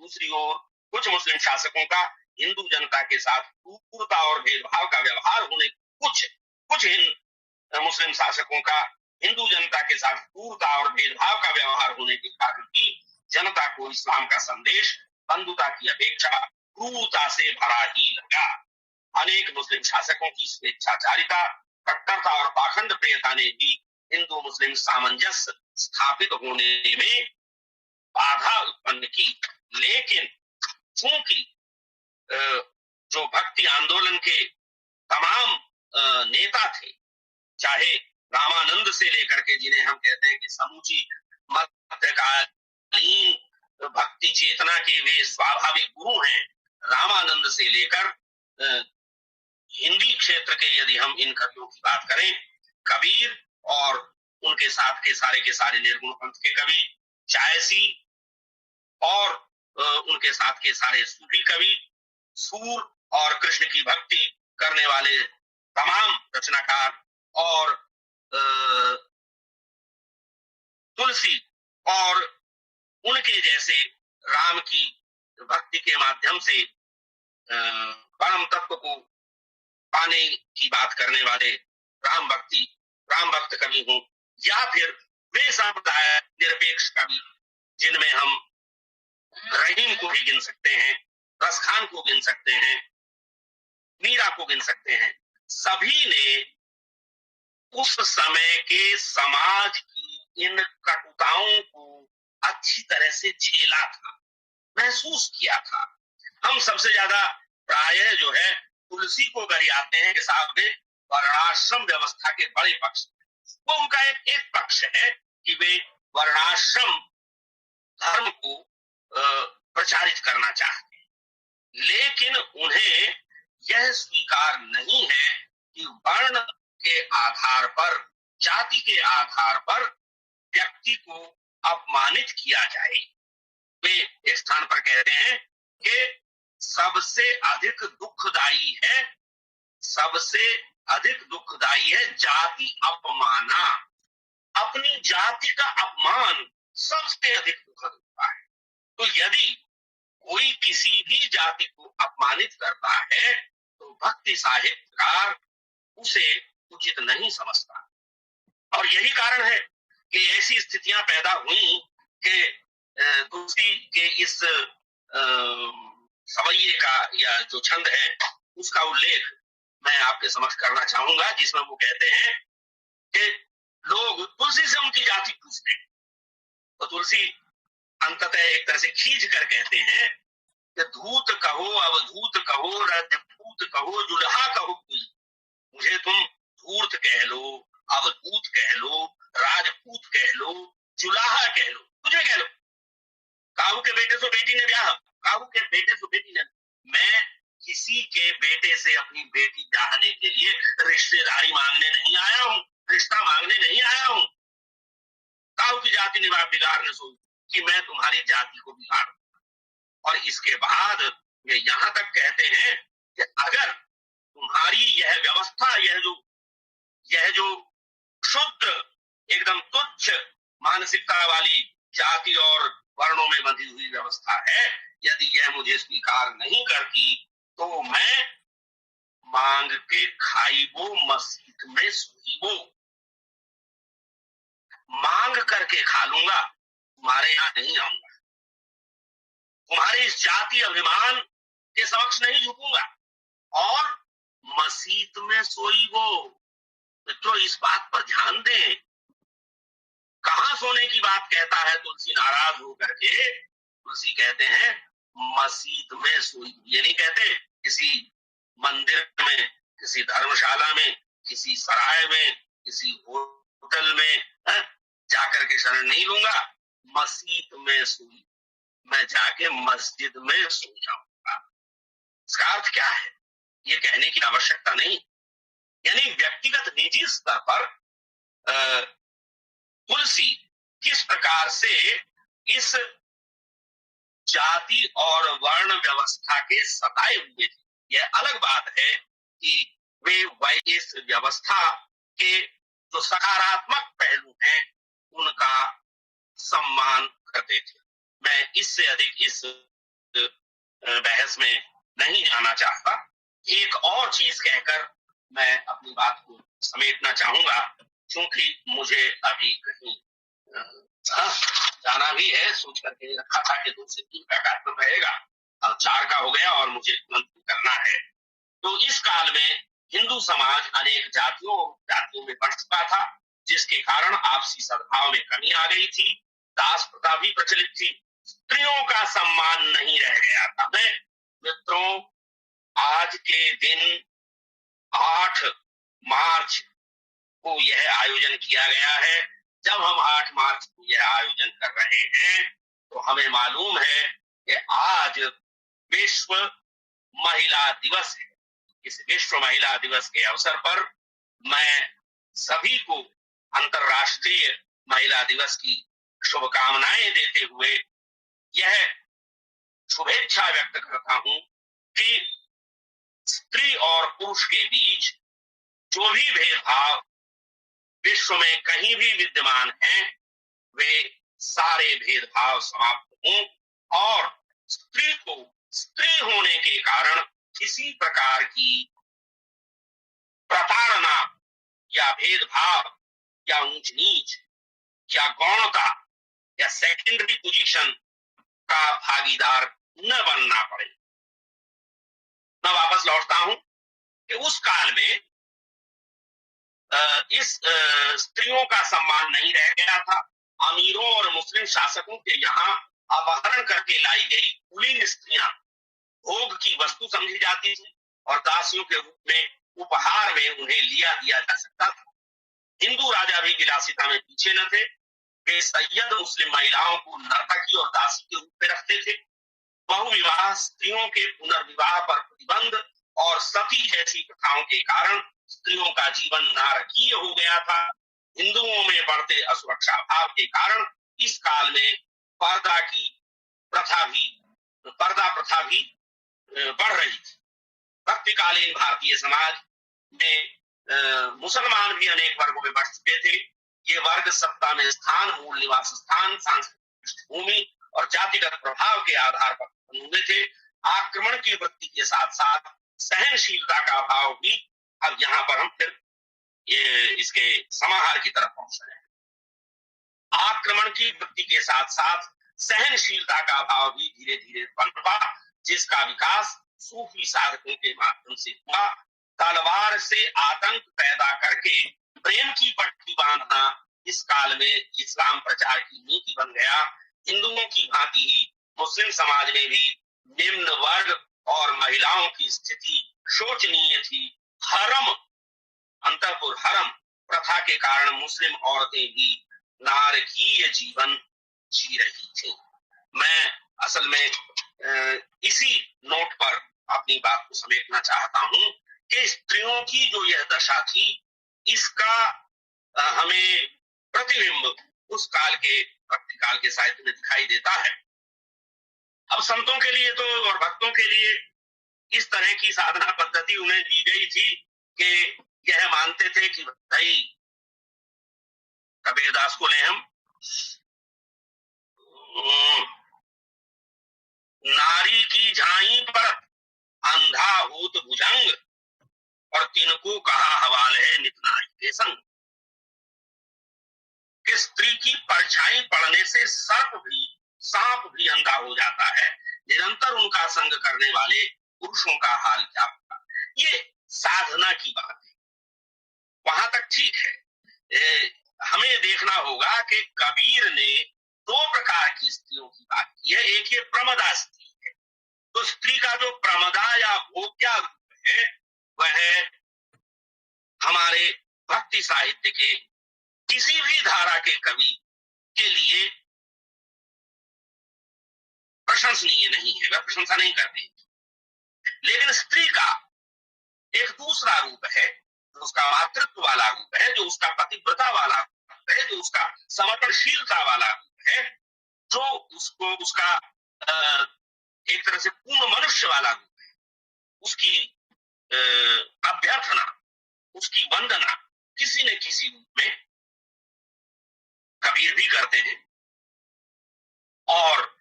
दूसरी ओर कुछ मुस्लिम शासकों का हिंदू जनता के साथ क्रूरता और भेदभाव का व्यवहार होने कुछ मुस्लिम शासकों का हिंदू जनता के साथ क्रूरता और भेदभाव का व्यवहार होने के कारण ही जनता को इस्लाम का संदेश बंधुता की अपेक्षा क्रूरता से भरा ही लगा। अनेक मुस्लिम शासकों की स्वेच्छाचारिता, कट्टरता और पाखंड प्रियता ने भी हिंदू मुस्लिम सामंजस्य स्थापित होने में बाधा उत्पन्न की। लेकिन चूंकि जो भक्ति आंदोलन के तमाम नेता थे, चाहे रामानंद से लेकर के, जिन्हें हम कहते हैं कि समूची मध्यकालीन भक्ति चेतना के वे स्वाभाविक गुरु हैं, रामानंद से लेकर हिंदी क्षेत्र के यदि हम इन कवियों की बात करें, कबीर और उनके साथ के सारे निर्गुण पंथ के कवि, चायसी और उनके साथ के सारे सूफी कवि, सूर और कृष्ण की भक्ति करने वाले तमाम रचनाकार, और तुलसी और उनके जैसे राम की भक्ति के माध्यम से परम तत्व को पाने की बात करने वाले राम भक्त कवि हो, या फिर वे संप्रदाय निरपेक्ष कवि जिनमें हम रहीम को भी गिन सकते हैं, रसखान को गिन सकते हैं, मीरा को गिन सकते हैं, सभी ने उस समय के समाज की इन कटुताओं को अच्छी तरह से झेला था, महसूस किया था। हम सबसे ज्यादा प्रायः जो है तुलसी को गरियाते हैं कि साहब वे वर्णाश्रम व्यवस्था के बड़े पक्ष, वो उनका एक पक्ष है कि वे वर्णाश्रम धर्म को प्रचारित करना चाहते हैं, लेकिन उन्हें यह स्वीकार नहीं है कि वर्ण के आधार पर, जाति के आधार पर व्यक्ति को अपमानित किया जाए। वे एक स्थान पर कहते हैं कि सबसे अधिक दुखदाई है जाति अपमाना। अपनी जाति का अपमान सबसे अधिक दुखद होता है। तो यदि कोई किसी भी जाति को अपमानित करता है तो भक्ति साहित्यकार उसे उचित नहीं समझता, और यही कारण है कि ऐसी स्थितियां पैदा हुई कि तुलसी के इस सवैये का या जो छंद है उसका उल्लेख मैं आपके समक्ष करना चाहूंगा, जिसमें वो कहते हैं कि लोग तुलसी से उनकी जाति पूछते हैं, तो तुलसी अंततः एक तरह से खींच कर कहते हैं कि धूत कहो, अवधूत कहो, रजपूत कहो, जुल्हा कहो, कोई मुझे तुम धूर्त कह लो, अवधूत कह लो, राजपूत कह लो, जुलाहा कह लो, कुछ भी कह लो। काहू के बेटे से बेटी ने ब्याह, काहू के बेटे से बेटी ने, मैं किसी के बेटे से अपनी बेटी ब्याहने के लिए रिश्तेदारी मांगने नहीं आया हूं, रिश्ता मांगने नहीं आया हूं। काहू की जाति निभा बिगाड़ने सो कि मैं तुम्हारी जाति को बिगाड़ू। और इसके बाद ये यहां तक कहते हैं कि अगर तुम्हारी यह व्यवस्था, यह जो शुद्ध एकदम तुच्छ मानसिकता वाली जाति और वर्णों में बंधी हुई व्यवस्था है, यदि यह मुझे स्वीकार नहीं करती तो मैं मांग के खाईबो मस्जिद में सोईबो, मांग करके खा लूंगा, तुम्हारे यहां नहीं आऊंगा, तुम्हारे इस जाति अभिमान के समक्ष नहीं झुकूंगा, और मस्जिद में सोईबो। मित्रों, इस बात पर ध्यान दें, कहां सोने की बात कहता है तुलसी नाराज होकर के। तुलसी कहते हैं मस्जिद में सोई। ये नहीं कहते किसी मंदिर में, किसी धर्मशाला में, किसी सराय में, किसी होटल में जाकर के शरण नहीं लूंगा। मस्जिद में सोई, मैं जाके मस्जिद में सो जाऊंगा। इसका अर्थ क्या है ये कहने की आवश्यकता नहीं। यानी व्यक्तिगत निजी स्तर पर तुलसी किस प्रकार से इस जाति और वर्ण व्यवस्था के सताए हुए थे। यह अलग बात है कि वे इस व्यवस्था के जो सकारात्मक पहलू हैं उनका सम्मान करते थे। मैं इससे अधिक इस बहस में नहीं जाना चाहता। एक और चीज कहकर मैं अपनी बात को समेटना चाहूंगा, क्योंकि मुझे अभी कहीं जाना भी है। सोच करके रखा था कि 2 से 3 का कार्यक्रम रहेगा, अब 4 का हो गया और मुझे तुरंत करना है। तो इस काल में हिंदू समाज अनेक जातियों में बंट चुका था, जिसके कारण आपसी सद्भाव में कमी आ गई थी। दास प्रथा भी प्रचलित थी। स्त्रियों का सम्मान नहीं रह गया था। मैं मित्रों, आज के दिन 8 मार्च को यह आयोजन किया गया है। जब हम 8 मार्च को यह आयोजन कर रहे हैं तो हमें मालूम है कि आज विश्व महिला दिवस है। इस विश्व महिला दिवस के अवसर पर मैं सभी को अंतर्राष्ट्रीय महिला दिवस की शुभकामनाएं देते हुए यह शुभेच्छा व्यक्त करता हूं कि स्त्री और पुरुष के बीच जो भी भेदभाव विश्व में कहीं भी विद्यमान हैं, वे सारे भेदभाव समाप्त हों और स्त्री को स्त्री होने के कारण किसी प्रकार की प्रताड़ना या भेदभाव या ऊंच नीच या गौणता या सेकेंडरी पोजीशन का भागीदार न बनना पड़े। मैं वापस लौटता हूं कि उस काल में इस स्त्रियों का सम्मान नहीं रह गया था। अमीरों और मुस्लिम शासकों के यहाँ अपहरण करके लाई गई कुलीन स्त्रियां भोग की वस्तु समझी जाती थी और दासियों के रूप में उपहार में उन्हें लिया दिया जा सकता था। हिंदू राजा भी विलासिता में पीछे न थे। वे सैयद मुस्लिम महिलाओं को नर्तकी और दासी के रूप में रखते थे। बहुविवाह, स्त्रियों के पुनर्विवाह पर प्रतिबंध और सती जैसी प्रथाओं के कारण स्त्रियों का जीवन नारकीय हो गया था। हिंदुओं में बढ़ते असुरक्षा भाव के कारण इस काल में पर्दा प्रथा भी बढ़ रही थी। भक्तिकालीन भारतीय समाज में मुसलमान भी अनेक वर्गों में बढ़ चुके थे। ये वर्ग सत्ता में स्थान, मूल निवास स्थान, सांस्कृतिक भूमि और जातिगत प्रभाव के आधार पर बने हुए थे। आक्रमण की वृत्ति के साथ साथ सहनशीलता का अभाव भी, अब यहाँ पर हम फिर इसके समाहार की तरफ पहुंच रहे हैं। आक्रमण की वृत्ति के साथ साथ सहनशीलता का अभाव भी धीरे धीरे पनपा, जिसका विकास सूफी साधकों के माध्यम से हुआ। तलवार से आतंक पैदा करके प्रेम की पट्टी बांधना इस काल में इस्लाम प्रचार की नीति बन गया। हिंदुओं की भांति ही मुस्लिम समाज में भी निम्न वर्ग और महिलाओं की स्थिति शोचनीय थी। अंतःपुर हरम प्रथा के कारण मुस्लिम औरतें भी नारकीय जीवन जी रही थी। मैं असल में इसी नोट पर अपनी बात को समेटना चाहता हूं कि स्त्रियों की जो यह दशा थी, इसका हमें प्रतिबिंब उस काल के भक्तिकाल के साहित्य में दिखाई देता है। अब संतों के लिए तो और भक्तों के लिए इस तरह की साधना पद्धति उन्हें दी गई थी कि यह मानते थे कि भाई, कबीरदास को ले हम, नारी की झाई पर अंधा होत भुजंग और तिनको कहा हवाल है नित नारी के संग। कि स्त्री की परछाई पड़ने से सांप भी अंधा हो जाता है। निरंतर उनका संग करने वाले पुरुषों का हाल क्या होगा। ये साधना की बात है, वहां तक ठीक है। हमें देखना होगा कि कबीर ने 2 प्रकार की स्त्रियों की बात की है। एक ये प्रमदा स्त्री है, तो स्त्री का जो प्रमदा या भोग्या रूप है वह हमारे भक्ति साहित्य के किसी भी धारा के कवि के लिए प्रशंसनीय नहीं है, वह प्रशंसा नहीं करते। लेकिन स्त्री का एक दूसरा रूप है जो उसका मातृत्व वाला रूप है, जो उसका पतिव्रता वाला रूप है, जो उसका समर्पणशीलता वाला रूप है, जो उसको उसका एक तरह से पूर्ण मनुष्य वाला रूप है। उसकी अभ्यर्थना, उसकी वंदना किसी न किसी रूप में कबीर भी करते हैं और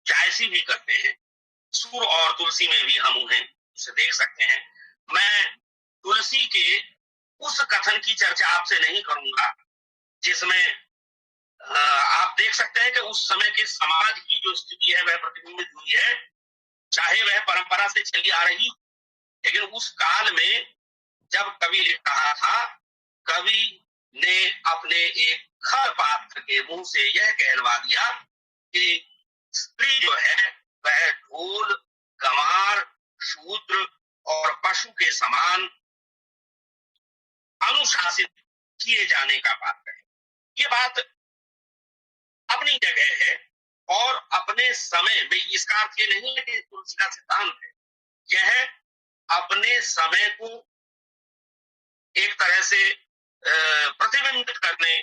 जायसी भी करते हैं। सूर और तुलसी में भी हम उन्हें उसे देख सकते हैं। मैं तुलसी के उस कथन की चर्चा आपसे नहीं करूंगा जिसमें आप देख सकते हैं कि उस समय के समाज की जो स्थिति है वह प्रतिबिंबित हुई है, चाहे वह परंपरा से चली आ रही, लेकिन उस काल में जब कवि लिख रहा था, कवि ने अपने एक खर पात्र के मुंह से यह कहलवा दिया कि स्त्री जो है वह ढोल, गंवार, शूद्र और पशु के समान अनुशासित किए जाने का पात्र है। ये बात अपनी जगह है और अपने समय में, इसका अर्थ ये नहीं है कि तुलसी का सिद्धांत है, यह अपने समय को एक तरह से प्रतिबिंबित करने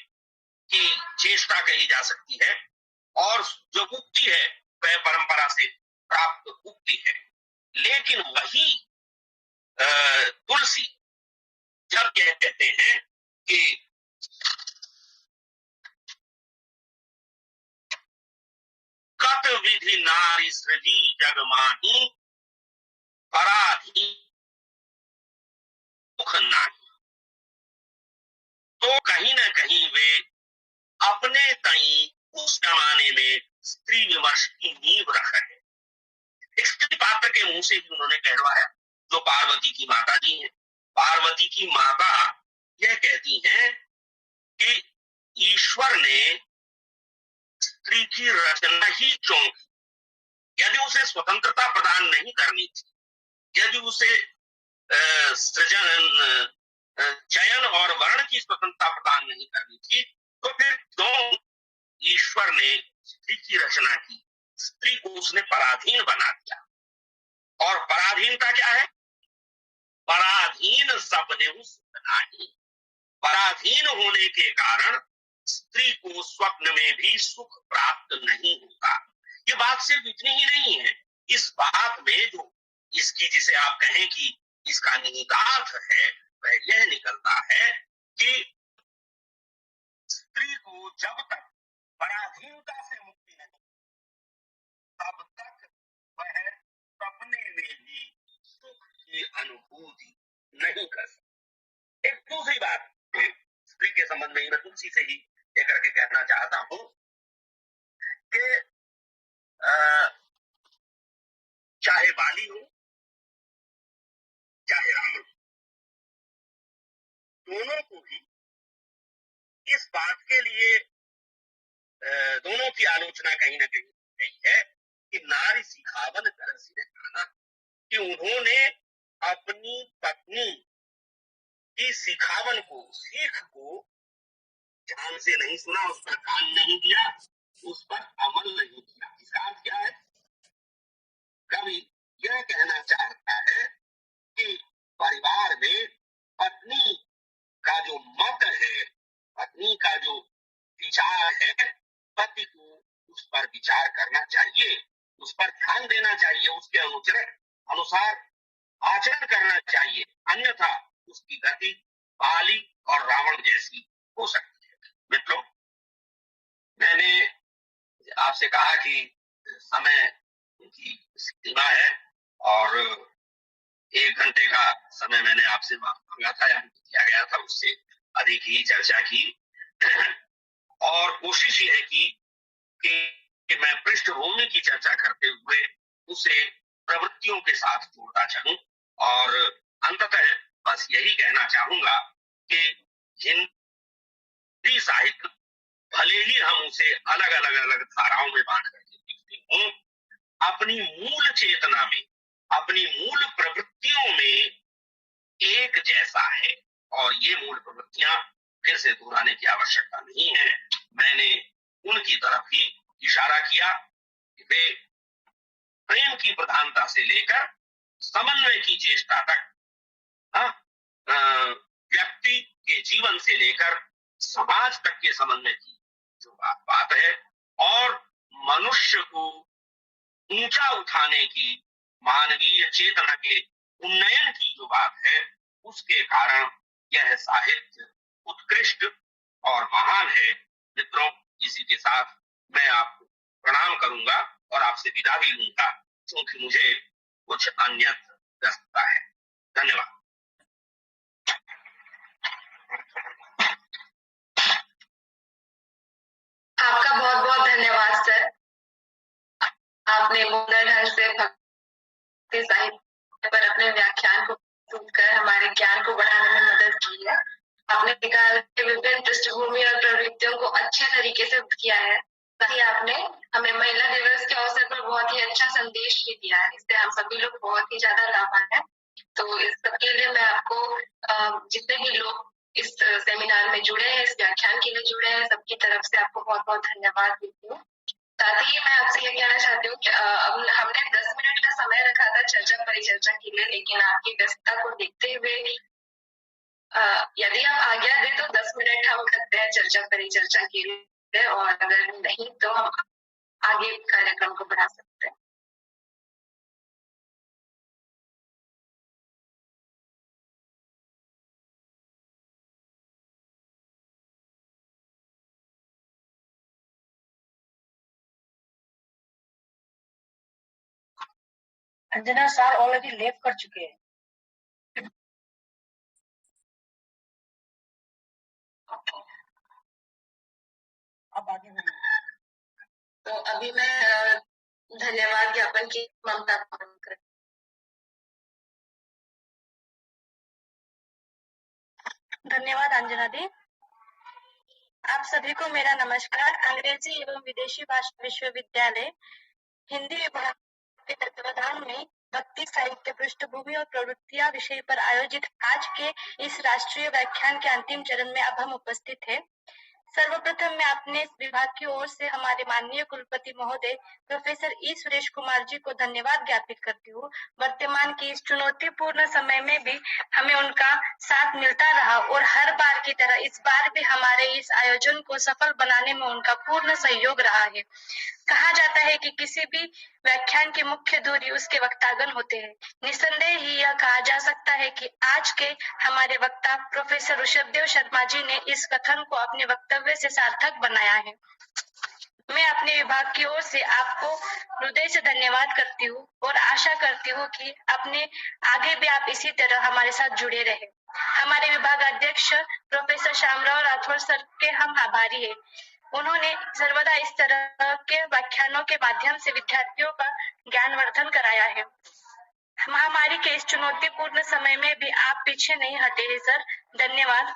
की चेष्टा कही जा सकती है और जो उक्ति है वह परंपरा से प्राप्त उक्ति है। लेकिन वही तुलसी जब यह कहते हैं कि कत विधि नारी सृजी जगमाही पराधीन मुख नाही, तो कहीं ना कहीं वे अपने तई उस जमाने में स्त्री विमर्श की नींव रख रहे हैं। स्त्री पात्र के मुंह से ही उन्होंने कहलवाया, जो पार्वती की माता जी हैं। पार्वती की माता यह कहती हैं कि ईश्वर ने स्त्री की रचना ही क्यों की? यदि उसे स्वतंत्रता प्रदान नहीं करनी थी, यदि उसे सृजन, चयन और वर्ण की स्वतंत्रता प्रदान नहीं करनी थी, तो फिर क्यों ईश्वर ने स्त्री की रचना की? स्त्री को उसने पराधीन बना दिया। और पराधीनता क्या है? पराधीन सपने नहीं। पराधीन होने के कारण स्त्री को स्वप्न में भी सुख प्राप्त नहीं होता। ये बात सिर्फ इतनी ही नहीं है, इस बात में जो इसकी, जिसे आप कहें कि इसका निहितार्थ है, वह यह निकलता है कि स्त्री को जब तक पराधीनता से मुक्ति नहीं, तब तक वह सपने में भी सुख की अनुभूति नहीं कर सकती। एक दूसरी बात स्त्री के संबंध में मैं तुलसी से ही लेकर के कहना चाहता हूं कि चाहे बाली हो चाहे रावण, दोनों को ही इस बात के लिए दोनों की आलोचना कहीं ना कहीं गई है कि नारी सिखावन कर सिरे खाना, कि उन्होंने अपनी पत्नी की सिखावन को, सीख को ध्यान से नहीं सुना, उस पर कान नहीं दिया, उस पर अमल नहीं किया। इसका अर्थ क्या है? कवि यह कहना चाहता है कि परिवार में पत्नी का जो मत है, पत्नी का जो विचार है, पति को उस पर विचार करना चाहिए, उस पर ध्यान देना चाहिए, उसके अनुसार आचरण करना चाहिए, अन्यथा उसकी गति बाली और रावण जैसी हो सकती है। मित्रों, मैंने आपसे कहा कि समय की सीमा है और 1 घंटे का समय मैंने आपसे मांगा था या दिया गया था, उससे अधिक ही चर्चा की और कोशिश ये है कि मैं पृष्ठभूमि की चर्चा करते हुए उसे प्रवृत्तियों के साथ जोड़ता चलूं और अंततः बस यही कहना चाहूंगा कि हिंदी साहित्य, भले ही हम उसे अलग अलग धाराओं में बांट करके लिखते हों, अपनी मूल चेतना में, अपनी मूल प्रवृत्तियों में एक जैसा है। और ये मूल प्रवृत्तियां फिर से दोहराने की आवश्यकता नहीं है। मैंने उनकी तरफ ही इशारा किया कि वे प्रेम की प्रधानता से लेकर समन्वय की चेष्टा तक, व्यक्ति के जीवन से लेकर समाज तक के समन्वय की जो बात है, और मनुष्य को ऊंचा उठाने की, मानवीय चेतना के उन्नयन की जो बात है, उसके कारण यह साहित्य उत्कृष्ट और महान है। मित्रों, इसी के साथ मैं आपको प्रणाम करूंगा और आपसे विदा भी लूंगा, क्योंकि मुझे कुछ अन्य व्यस्तता है। धन्यवाद। आपका बहुत बहुत धन्यवाद सर। आपने मुंदर ढंग से भक्ति साहित्य पर अपने व्याख्यान को सुनकर हमारे ज्ञान को बढ़ाने में मदद की है। आपने विभिन्न पृष्ठभूमि और प्रवृत्तियों को अच्छे तरीके से किया है। साथ ही आपने हमें महिला दिवस के अवसर पर बहुत ही अच्छा संदेश भी दिया है। इससे हम सभी लोग बहुत ही ज्यादा लाभान्वित हैं। तो इस सबके लिए मैं आपको, जितने भी लोग इस सेमिनार में जुड़े हैं, इस व्याख्यान के लिए जुड़े हैं, सबकी तरफ से आपको बहुत बहुत धन्यवाद देती हूँ। साथ ही मैं आपसे ये कहना चाहती हूँ कि हमने 10 मिनट का समय रखा था चर्चा परिचर्चा के लिए, लेकिन आपकी व्यस्तता को देखते हुए यदि आप आज्ञा दें तो 10 मिनट हम रखते हैं चर्चा परिचर्चा के लिए, और अगर नहीं तो हम आगे कार्यक्रम को बढ़ा सकते हैं। अंजना सर ऑलरेडी लेव कर चुके हैं। अब आगे बढ़िए। तो अभी मैं धन्यवाद ज्ञापन की ममता कर। धन्यवाद अंजना दी। आप सभी को मेरा नमस्कार। अंग्रेजी एवं विदेशी भाषा विश्वविद्यालय हिंदी विभाग के तत्वाधान में भक्ति साहित्य पृष्ठभूमि और प्रवृत्तियां विषय पर आयोजित आज के इस राष्ट्रीय व्याख्यान के अंतिम चरण में अब हम उपस्थित हैं। सर्वप्रथम मैं अपने विभाग की ओर से हमारे माननीय कुलपति महोदय प्रोफेसर ई सुरेश कुमार जी को धन्यवाद ज्ञापित करती हूँ। वर्तमान की इस चुनौतीपूर्ण समय में भी हमें उनका साथ मिलता रहा और हर बार की तरह इस बार भी हमारे इस आयोजन को सफल बनाने में उनका पूर्ण सहयोग रहा है। कहा जाता है कि किसी भी व्याख्यान की मुख्य धुरी उसके वक्तागण होते हैं। निसंदेह ही यह कहा जा सकता है कि आज के हमारे वक्ता प्रोफेसर ऋषभदेव शर्मा जी ने इस कथन को अपने वक्तव्य से सार्थक बनाया है। मैं अपने विभाग की ओर से आपको हृदय से धन्यवाद करती हूँ और आशा करती हूँ कि अपने आगे भी आप इसी तरह हमारे साथ जुड़े रहे। हमारे विभाग अध्यक्ष प्रोफेसर श्यामराव राठौर सर के हम आभारी हैं। उन्होंने सर्वदा इस तरह के व्याख्यानों के माध्यम से विद्यार्थियों का ज्ञानवर्धन कराया है। महामारी के इस चुनौतीपूर्ण समय में भी आप पीछे नहीं हटे हैं सर, धन्यवाद।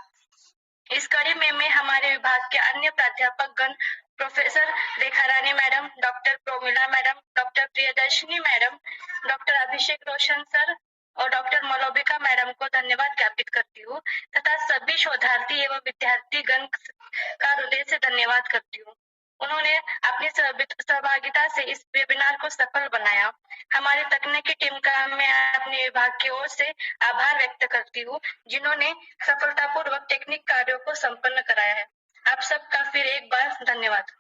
इस कड़ी में मैं हमारे विभाग के अन्य प्राध्यापक गण professor Rekha Rani madam, doctor Promila madam, doctor Priyadarshini madam, doctor Abhishek Roshan sir और डॉक्टर मलोबिका मैडम को धन्यवाद ज्ञापित करती हूँ तथा सभी शोधार्थी एवं विद्यार्थी गण का हृदय से धन्यवाद करती हूँ। उन्होंने अपनी सहभागिता से इस वेबिनार को सफल बनाया। हमारी तकनीकी टीम का मैं अपने विभाग की ओर से आभार व्यक्त करती हूँ, जिन्होंने सफलतापूर्वक टेक्निक कार्यों को संपन्न कराया है। आप सबका फिर एक बार धन्यवाद।